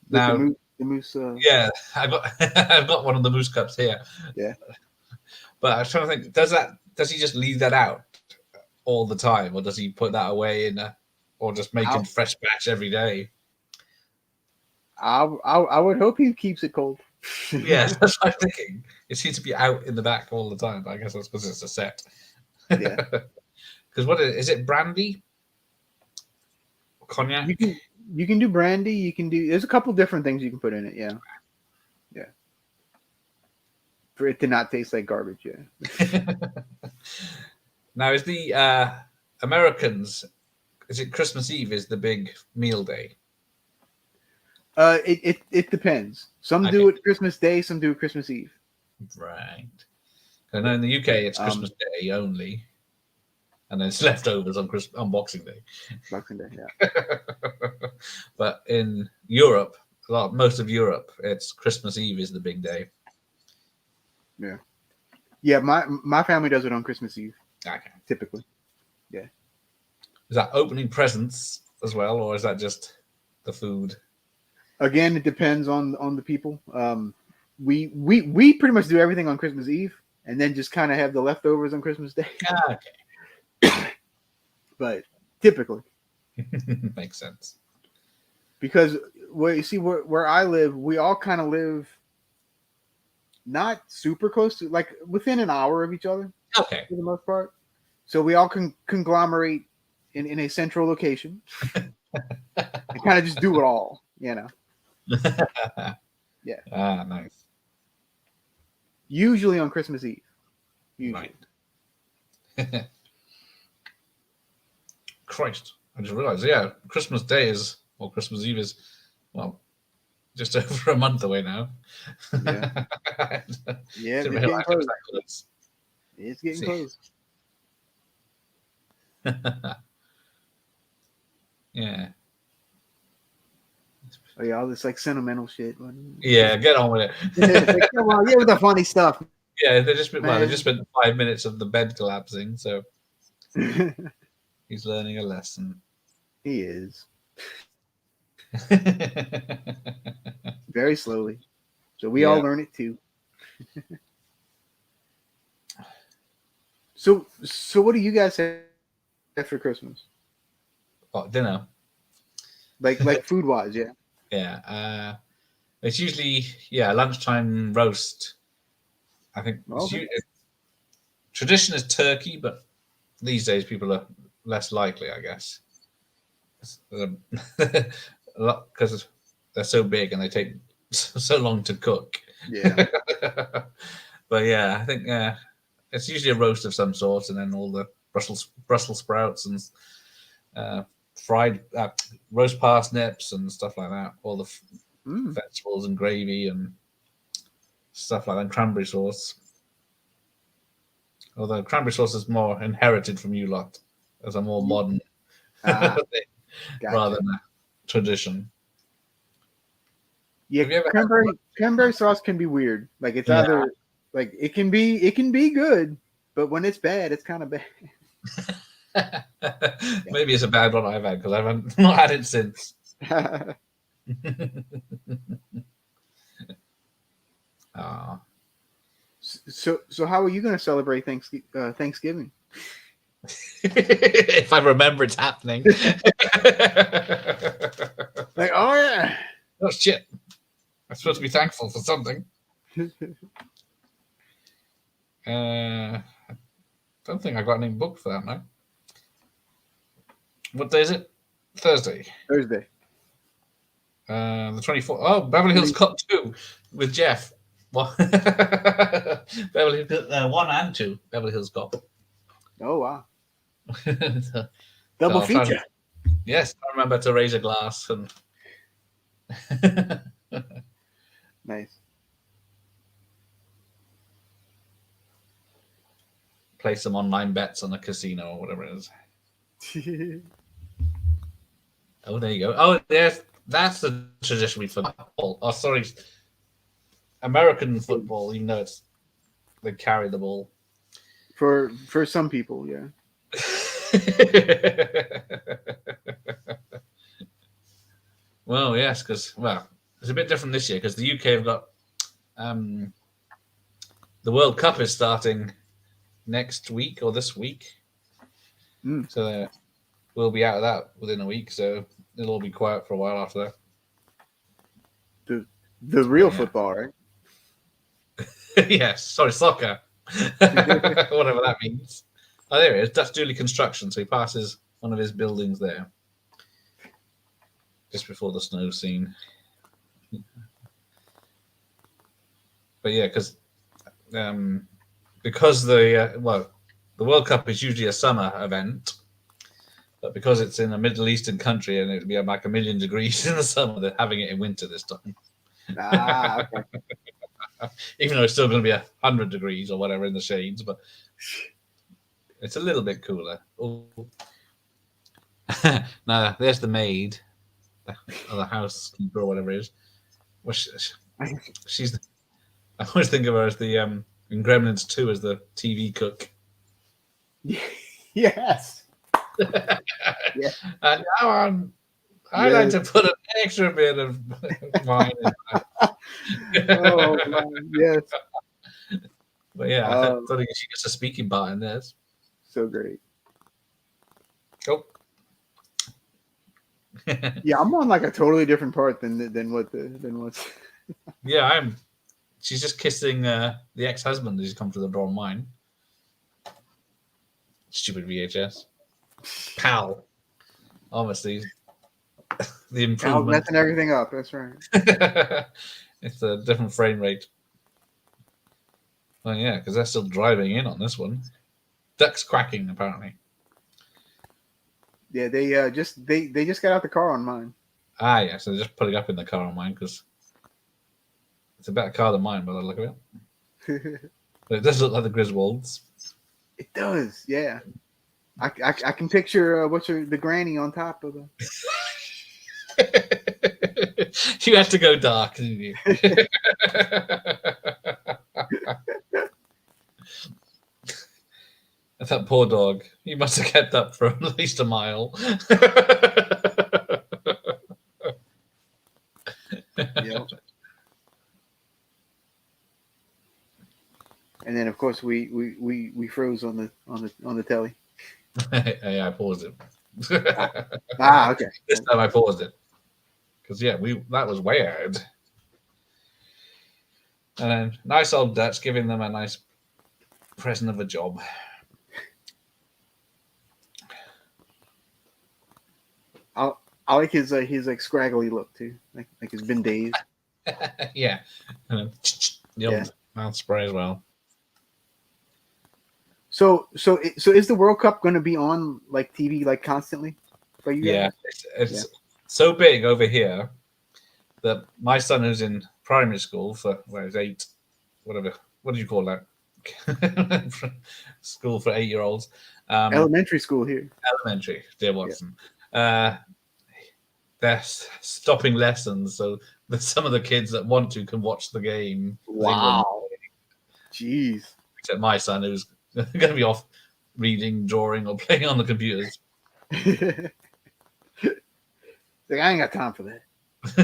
Now, the moose. Yeah, I've got one of the moose cups here. Yeah, but I was trying to think: does he just leave that out all the time, or does he put that away or just make a fresh batch every day? I would hope he keeps it cold. Yeah, that's what I'm thinking. It seems to be out in the back all the time. I guess that's because it's a set. Yeah. Because what is it? Brandy, cognac. You can do brandy. You can do. There's a couple different things you can put in it. Yeah. Yeah. For it to not taste like garbage. Yeah. Now, is the Americans? Is it Christmas Eve? Is the big meal day? It depends. Some do it Christmas Day, some do it Christmas Eve. Right. I know in the UK it's Christmas Day only, and then it's leftovers on Boxing Day. Boxing Day, yeah. But in Europe, most of Europe, it's Christmas Eve is the big day. Yeah. Yeah, my family does it on Christmas Eve. Okay. Typically. Yeah. Is that opening presents as well, or is that just the food? Again, it depends on the people. We pretty much do everything on Christmas Eve, and then just kind of have the leftovers on Christmas Day. Okay. But typically, makes sense. Because where I live, we all kind of live not super close to, like within an hour of each other. Okay. For the most part, so we all can conglomerate in a central location and kind of just do it all, you know. Yeah. Ah, nice. Usually on Christmas Eve. Usually. Right. Christ, I just realised. Yeah, Christmas Day is, or Christmas Eve is, well, just over a month away now. Yeah. Yeah, Didn't it's realise getting it was close. that close. It's getting See. close. Yeah. Oh yeah, all this like sentimental shit. Yeah, get on with It's like, it. come on, yeah, with the funny stuff, Yeah, they just spent, well, they man. just spent 5 minutes of the bed collapsing, so he's learning a lesson. He is very slowly, so we all Yeah. learn it too. So what do you guys have for Christmas? Oh, dinner. Like food wise, yeah. Yeah. It's usually, lunchtime roast. I think Okay. tradition is turkey, but these days people are less likely, I guess. A lot because they're so big and they take so long to cook. Yeah. But yeah, I think it's usually a roast of some sort, and then all the Brussels sprouts and fried roast parsnips and stuff like that. All the vegetables and gravy and stuff like that. And cranberry sauce. Although cranberry sauce is more inherited from you lot as a more modern Gotcha. rather than a tradition. Yeah, Have you ever cranberry sauce can be weird. Like it's either like it can be good, but when it's bad, it's kind of bad. Maybe it's a bad one I've had because I haven't not had it since. Oh. So how are you going to celebrate Thanksgiving? If I remember it's happening. Like, oh yeah. Oh shit. I'm supposed to be thankful for something. I don't think I got any booked for that now. What day is it? Thursday. Thursday. The 24th. Oh, Beverly Hills Cop 2 with Jeff. Well, Beverly 1 and 2. Beverly Hills Cop. Oh wow. So Double I'll try feature. Yes, I remember to raise a glass and Nice. play some online bets on a casino or whatever it is. Oh, there you go. Oh, yes, that's the tradition we forgot. Oh, sorry, American football. Even though they carry the ball. For some people, yeah. Well, yes, because it's a bit different this year because the UK have got the World Cup is starting next week or this week, so we'll be out of that within a week. So it'll all be quiet for a while after that. The real football, right? Yes, sorry, soccer. Whatever that means. Oh, there it is. Dutch Dooley Construction. So he passes one of his buildings there just before the snow scene. But yeah, because the World Cup is usually a summer event, but because it's in a Middle Eastern country and it'd be like 1,000,000 degrees in the summer, they're having it in winter this time. Ah, okay. Even though it's still going to be 100 degrees or whatever in the shades, but it's a little bit cooler. Oh. Now, there's the maid, or the housekeeper, or whatever it is. Well, she's. I always think of her as the in Gremlins 2 as the TV cook. Yes. Yeah. And now I like to put an extra bit of wine in that. Oh man, yes. But yeah, I thought she gets a speaking part in this. So great. Oh. Yeah, I'm on like a totally different part than what's. Yeah, she's just kissing the ex-husband who's come to the door of mine. Stupid VHS. PAL, obviously, the Pal's improvement. messing everything up. That's right. It's a different frame rate. Oh yeah, because they're still driving in on this one. Ducks quacking apparently. Yeah, they just got out the car on mine. Ah yeah, so they're just putting up in the car on mine because it's a better car than mine by the look of it. But it does look like the Griswolds. It does, yeah. I can picture the granny on top of the. You had to go dark, didn't you? That poor dog. He must have kept up for at least a mile. Yep. And then of course we froze on the telly. Yeah, I paused it. Okay. This time I paused it. Because yeah, that was weird. And then nice old Dutch giving them a nice present of a job. I like his like scraggly look too, like he's been dazed. Yeah, and the old mouth spray as well. So is the World Cup going to be on like TV like constantly for you guys? Yeah, it's so big over here that my son, who's in primary school for he's 8, whatever. What do you call that? School for 8-year-olds. Elementary school here. Elementary, dear Watson. Yeah. They're stopping lessons, so that some of the kids that want to can watch the game. Wow. Jeez. Except my son, who's going to be off reading, drawing, or playing on the computers. Like, I ain't got time for that.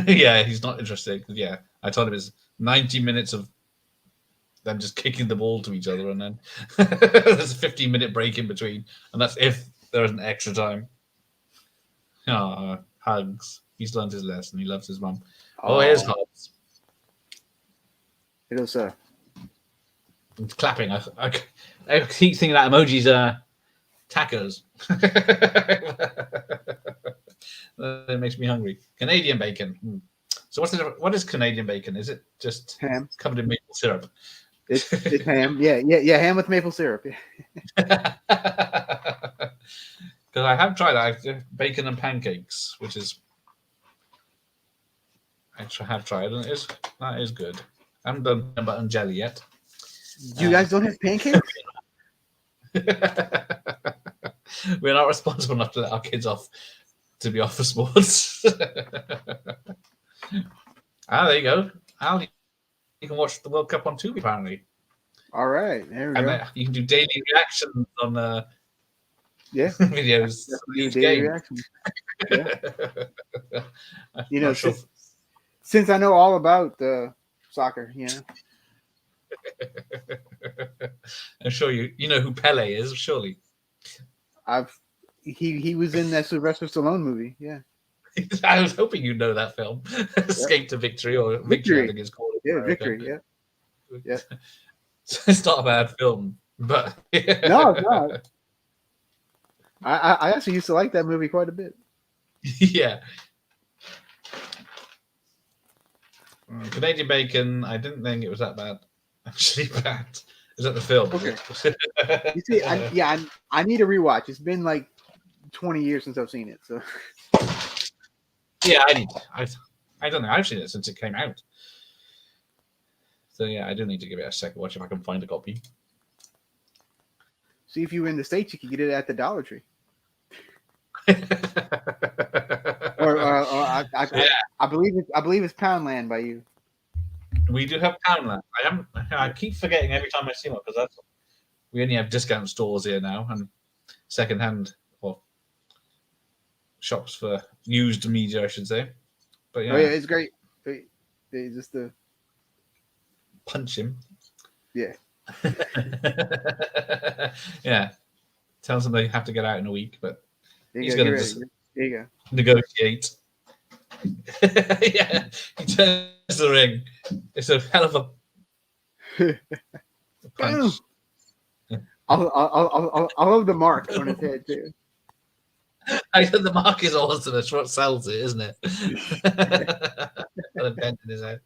Yeah, he's not interested. Yeah, I told him it's 90 minutes of them just kicking the ball to each other, and then there's a 15-minute break in between, and that's if there isn't extra time. Hugs. He's learned his lesson. He loves his mum. Oh, here's Hobbs. Hello, sir. It's clapping. I keep thinking that emoji's tacos. That makes me hungry. Canadian bacon. So what is Canadian bacon? Is it just ham covered in maple syrup? It's ham. Yeah. Ham with maple syrup. Yeah. Because I have tried that bacon and pancakes, which is I have tried, and that is good. I haven't done peanut butter and jelly yet. You guys don't have pancakes? We're not responsible enough to let our kids off to be off for sports. There you go. Al, you can watch the World Cup on Tubi apparently. All right, there we go. You can do daily reactions on videos. Daily reactions. Yeah. Since I know all about soccer, I'm sure you know who Pele is, surely. He was in that Sylvester Stallone movie, yeah. I was hoping you know that film. Escape to Victory, or Victory, I think it's called. Yeah, Victory, yeah. It's not a bad film, but No, it's not. I actually used to like that movie quite a bit. Yeah. Canadian bacon, I didn't think it was that bad. Actually bad. Is that the film? Okay. You see, I need a rewatch. It's been like 20 years since I've seen it. So yeah, I don't know. I've seen it since it came out. So yeah, I do need to give it a second watch if I can find a copy. See, if you were in the States, you could get it at the Dollar Tree. I believe it's Poundland by you. We do have Poundland. I keep forgetting every time I see one because we only have discount stores here now and secondhand or shops for used media, I should say. But yeah, it's great. They just punch him. Yeah. Yeah. Tells them they have to get out in a week, but he's going to just there you go. Negotiate. Yeah, he turns the ring. It's a hell of a punch. I love the mark on his head too. The mark is awesome. That's what sells it, isn't it? Got a dent in his head.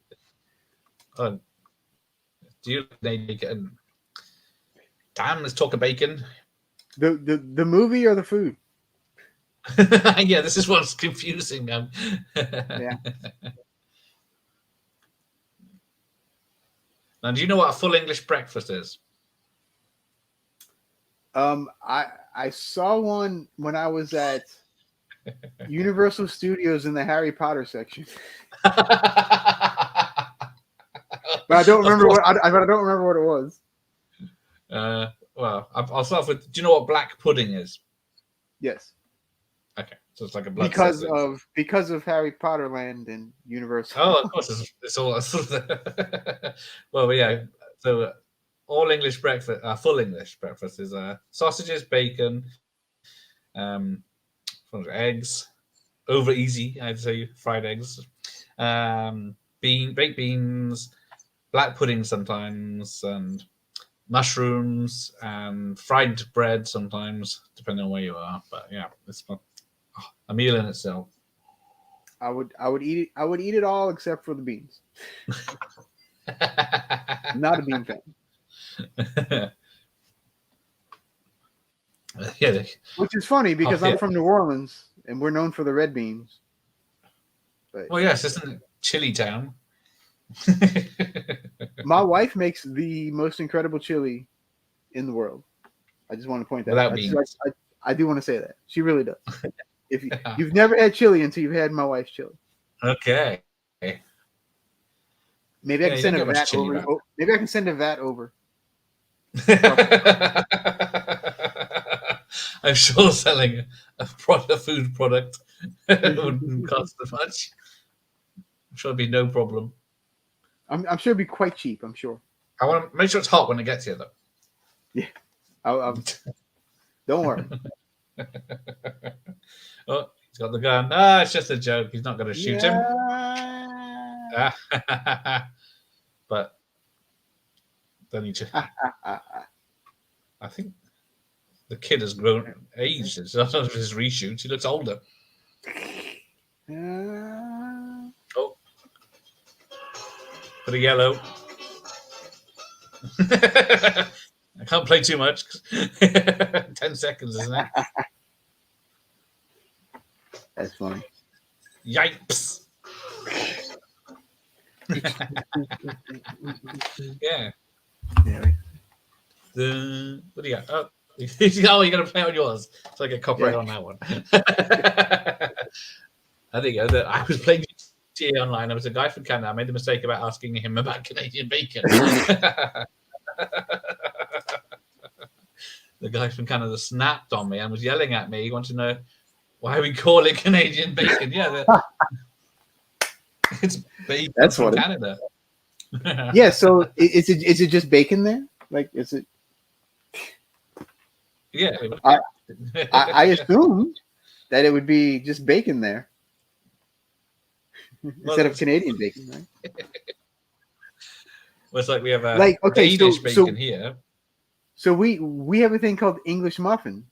Oh, do you bacon? Damn, let's talk of bacon. The movie or the food? Yeah, this is what's confusing them. Yeah. Now, do you know what a full English breakfast is? I saw one when I was at Universal Studios in the Harry Potter section, but I don't remember what I don't remember what it was. Well, I'll start with. Do you know what black pudding is? Yes. Okay, so it's like a blood because of Harry Potter Land and Universal. Oh, of course, it's all. Well, yeah. So, all English breakfast, full English breakfast is sausages, bacon, eggs, over easy. I'd say fried eggs, baked beans, black pudding sometimes, and mushrooms and fried bread sometimes, depending on where you are. But yeah, it's a meal in itself. I would eat it. I would eat it all except for the beans. Not a bean fan. Yeah, which is funny because I'm from New Orleans and we're known for the red beans. But, well, yes, isn't it chili town? My wife makes the most incredible chili in the world. I just want to point that out. I do want to say that she really does. If you've never had chili until you've had my wife's chili. Okay. Maybe I can send a vat over. Maybe I can send a vat over. I'm sure selling a food product wouldn't cost as much. I'm sure it'd be no problem. I'm sure it'd be quite cheap. I'm sure. I want to make sure it's hot when it gets here, though. Yeah. Don't worry. Oh, he's got the gun. Ah, it's just a joke. He's not going to shoot him. But then I think the kid has grown aged. It's not his reshoots. He looks older. Oh, for the yellow. I can't play too much. 10 seconds, isn't it? That's funny. Yipes. Yeah. What do you got? Oh, you're going to play on yours. So I get copyright on that one. I think I was playing GTA Online. There was a guy from Canada. I made the mistake about asking him about Canadian bacon. The guy from Canada snapped on me and was yelling at me. He wanted to know why we call it Canadian bacon. Yeah, it's bacon. That's from Canada. Yeah. So is it just bacon there? Like, is it? Yeah. I assumed that it would be just bacon there instead of Canadian bacon, right? Well, it's like we have Danish bacon here. So we have a thing called English muffin.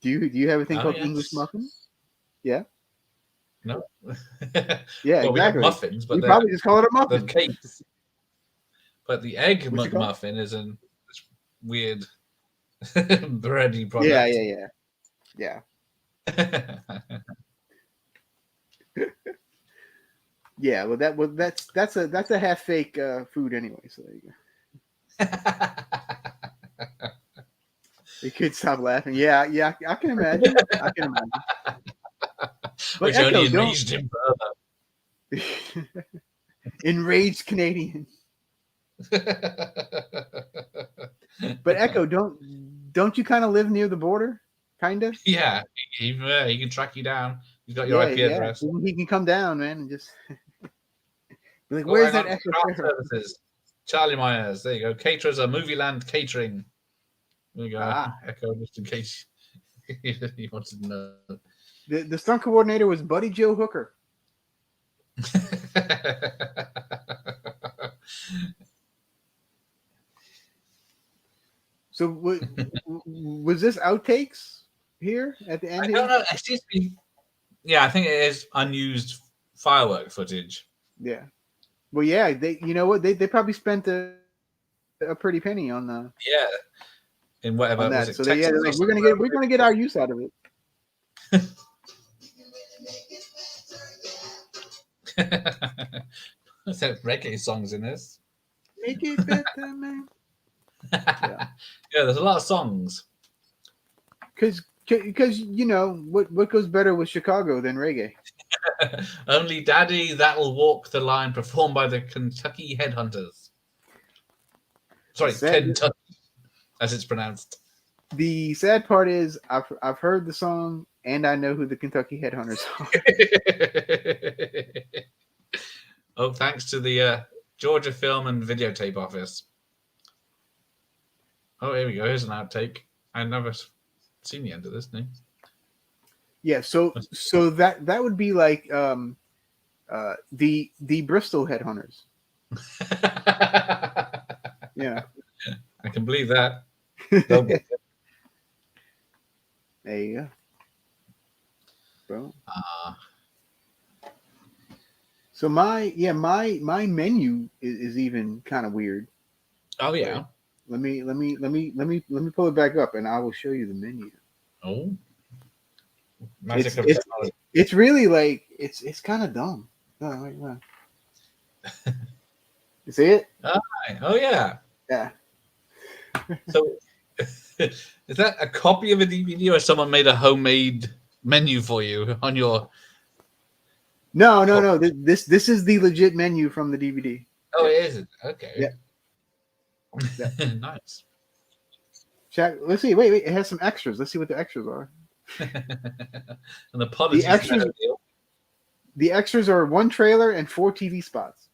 Do you have a thing called English muffin? Yeah. No. Yeah, well, exactly. We have muffins, but we probably just call it a muffin. Cakes. But the egg McMuffin is a weird bready product. Yeah. Yeah. Well, that's a half fake food anyway. So there you go. You could stop laughing. Yeah, I can imagine. But which only enraged him further. Enraged Canadian. But Echo, don't you kind of live near the border? Kind of? Yeah, he can track you down. He's got your IP address. He can come down, man, and just be like, where's that Echo services? Charlie Myers. There you go. Caterers are Movie Land Catering. There you go. Echo, just in case he wanted to know. The stunt coordinator was Buddy Joe Hooker. So was this outtakes here at the end? I Here? don't know. It seems to be. Yeah, I think it is unused firework footage. Yeah. Well, yeah. They, you know what? They probably spent a pretty penny Yeah, in whatever on was that. it, So they're Texas or like, somewhere? we're gonna get our use out of it. There's reggae songs in this. Make it better, man. Yeah. Yeah, there's a lot of songs. Because you know what goes better with Chicago than reggae? Only Daddy That'll Walk the Line, performed by the Kentucky Headhunters. Sorry, Sad, Kentucky, as it's pronounced. the sad part is I've heard the song and I know who the Kentucky Headhunters are. Oh, thanks to the Georgia Film and Videotape Office. Oh, here we go. Here's an outtake. I never seen the end of this. No. Yeah, so that would be like the Bristol Headhunters. Yeah, I can believe that. there you go, bro. So my menu is even kind of weird. Oh yeah. Let me pull it back up and I will show you the menu. Oh. Magic of technology. It's really like it's kind of dumb. Oh, wait, wow. You see it? Oh yeah. Yeah. So, is that a copy of a DVD, or someone made a homemade menu for you on your? No. This is the legit menu from the DVD. Oh, yeah. It is. Okay. Yeah. Nice. Check. Let's see. Wait. It has some extras. Let's see what the extras are. And the pod is the extras are 1 trailer and 4 TV spots.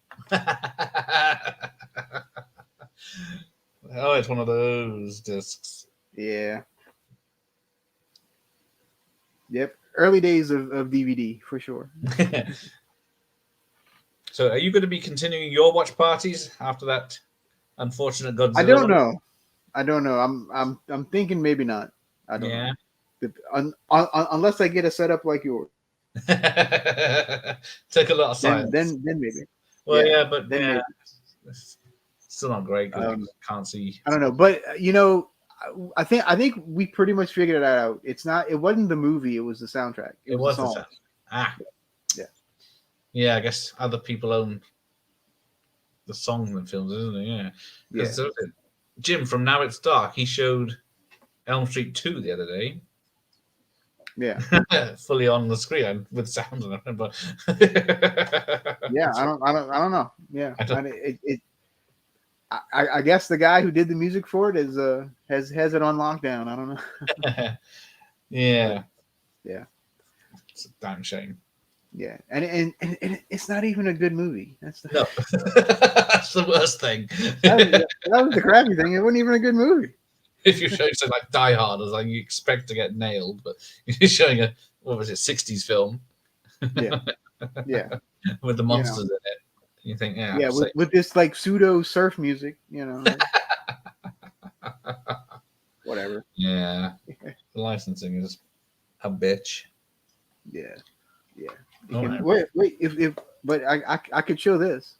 Oh, it's one of those discs. Yeah. Yep. Early days of DVD for sure. So, are you going to be continuing your watch parties after that unfortunate Godzilla? I don't know. I'm thinking maybe not. I don't know. Unless I get a setup like yours. Take a lot of science. Then maybe. Well, yeah, but then maybe. It's still not great because you can't see. I don't know, but you know, I think we pretty much figured it out. It wasn't the movie; it was the soundtrack. It was the sound. Yeah. I guess other people own the songs and films, isn't it? Yeah. Yeah. Jim from Now It's Dark, he showed Elm Street 2 the other day. Yeah. Fully on the screen with sound and everything, but yeah, I don't know. Yeah. I guess the guy who did the music for it has it on lockdown. I don't know. Yeah. Yeah. It's a damn shame. Yeah. And it's not even a good movie. That's the That's the worst thing. that was the crappy thing. It wasn't even a good movie. If you're showing something like Die Hard, it's like you expect to get nailed, but you're showing a 60s film. Yeah. Yeah. With the monsters in it. You think, with this like pseudo surf music, whatever. Yeah. The licensing is a bitch. Yeah. Yeah. Right. Wait, but I could show this.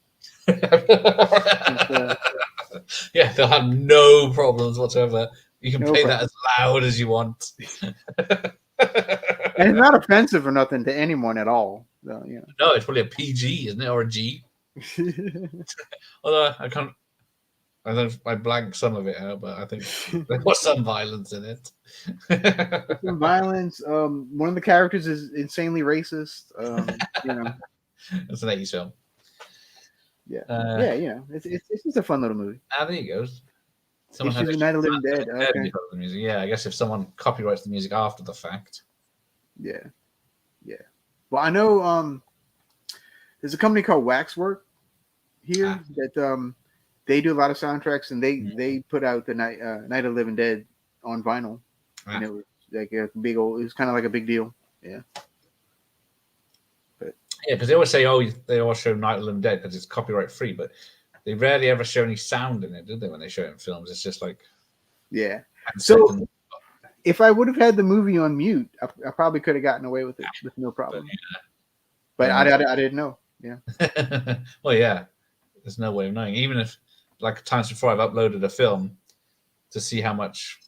Yeah, they'll have no problems whatsoever. You can play that as loud as you want. And it's not offensive or nothing to anyone at all. So, No, it's probably a PG, isn't it? Or a G. Although I blanked some of it out, but I think there was some violence in it. Some violence. One of the characters is insanely racist. It's an 80s film. Yeah, it's just a fun little movie. There you go. Someone has Night of the Living Dead. Okay. The music. Yeah, I guess if someone copyrights the music after the fact. Yeah. Well, I know there's a company called Waxwork here that they do a lot of soundtracks, and they put out the Night of the Living Dead on vinyl, and it was like a big old. It was kind of like a big deal. Yeah. Yeah, because they always say, they always show Night of the Living Dead because it's copyright free, but they rarely ever show any sound in it, do they? When they show it in films, it's just like So if I would have had the movie on mute, I probably could have gotten away with it with no problem. But I didn't know. Yeah. Well, yeah. There's no way of knowing. Even if, like, times before, I've uploaded a film to see how much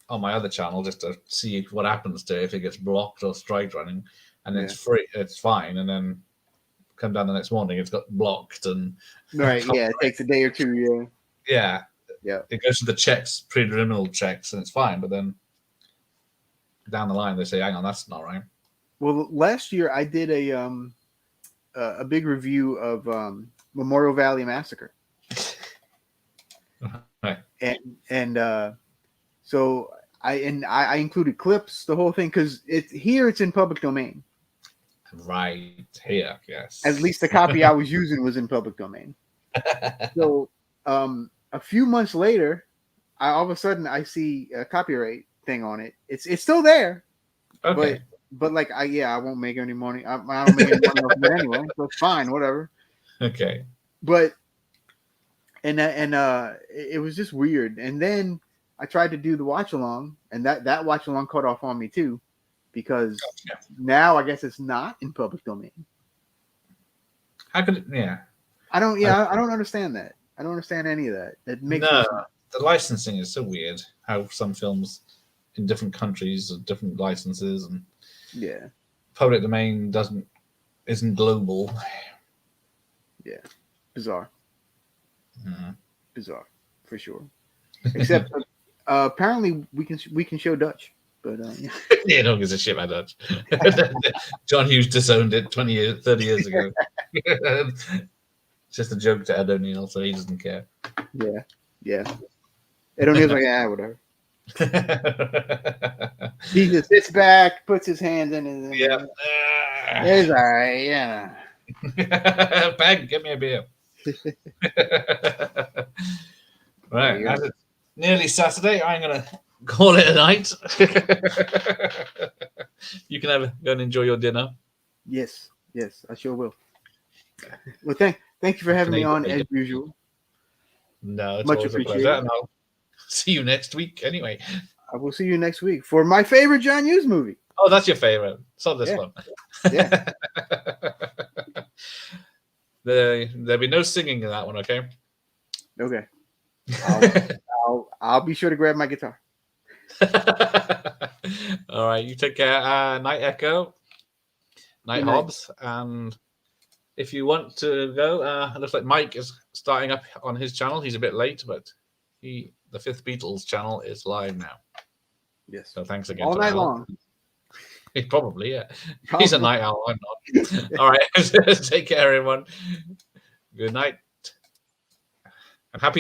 on my other channel, just to see what happens to it, if it gets blocked or strike running, and it's free, it's fine, and then come down the next morning, it's got blocked and right. Yeah, it takes a day or two. Yeah. Yeah. It goes to the checks, preliminary checks, and it's fine. But then down the line, they say, "Hang on, that's not right." Well, last year I did a big review of Memorial Valley Massacre, Right. and so I included clips, the whole thing, because it's in public domain. Right here, yes. At least the copy I was using was in public domain. So a few months later, all of a sudden I see a copyright thing on it. It's still there. Okay. But like I won't make any money. I don't make any money off of it anyway. So it's fine, whatever. Okay. But it was just weird. And then I tried to do the watch along, and that watch along cut off on me too, because now I guess it's not in public domain. How could it? Yeah. I don't understand that. I don't understand any of that. It makes no sense. The licensing is so weird. How some films in different countries have different licenses, and public domain isn't global. Yeah, bizarre. Mm-hmm. Bizarre for sure. Except apparently we can show Dutch, but yeah, no one gives a shit about Dutch. John Hughes disowned it 30 years ago. It's just a joke to Ed O'Neill, so he doesn't care. Yeah. Ed O'Neill's like, whatever. He just sits back, puts his hands in his. It's all right, yeah. Bag, get me a beer. Right, as it's nearly Saturday, I'm gonna call it a night. You can go and enjoy your dinner. Yes, I sure will. Well, thank you for having me on as usual. No, it's much always appreciated. A pleasure, and I'll see you next week. Anyway, I will see you next week for my favorite John Hughes movie. Oh, that's your favorite. It's not this one. Yeah. There'll be no singing in that one, okay? Okay. I'll be sure to grab my guitar. All right, you take care. Night Echo, Night Hobbs, and if you want to go, it looks like Mike is starting up on his channel. He's a bit late, but the Fifth Beatles channel is live now. Yes. So thanks again. All night long. Probably, yeah. He's a night owl. I'm not. All right. Take care, everyone. Good night.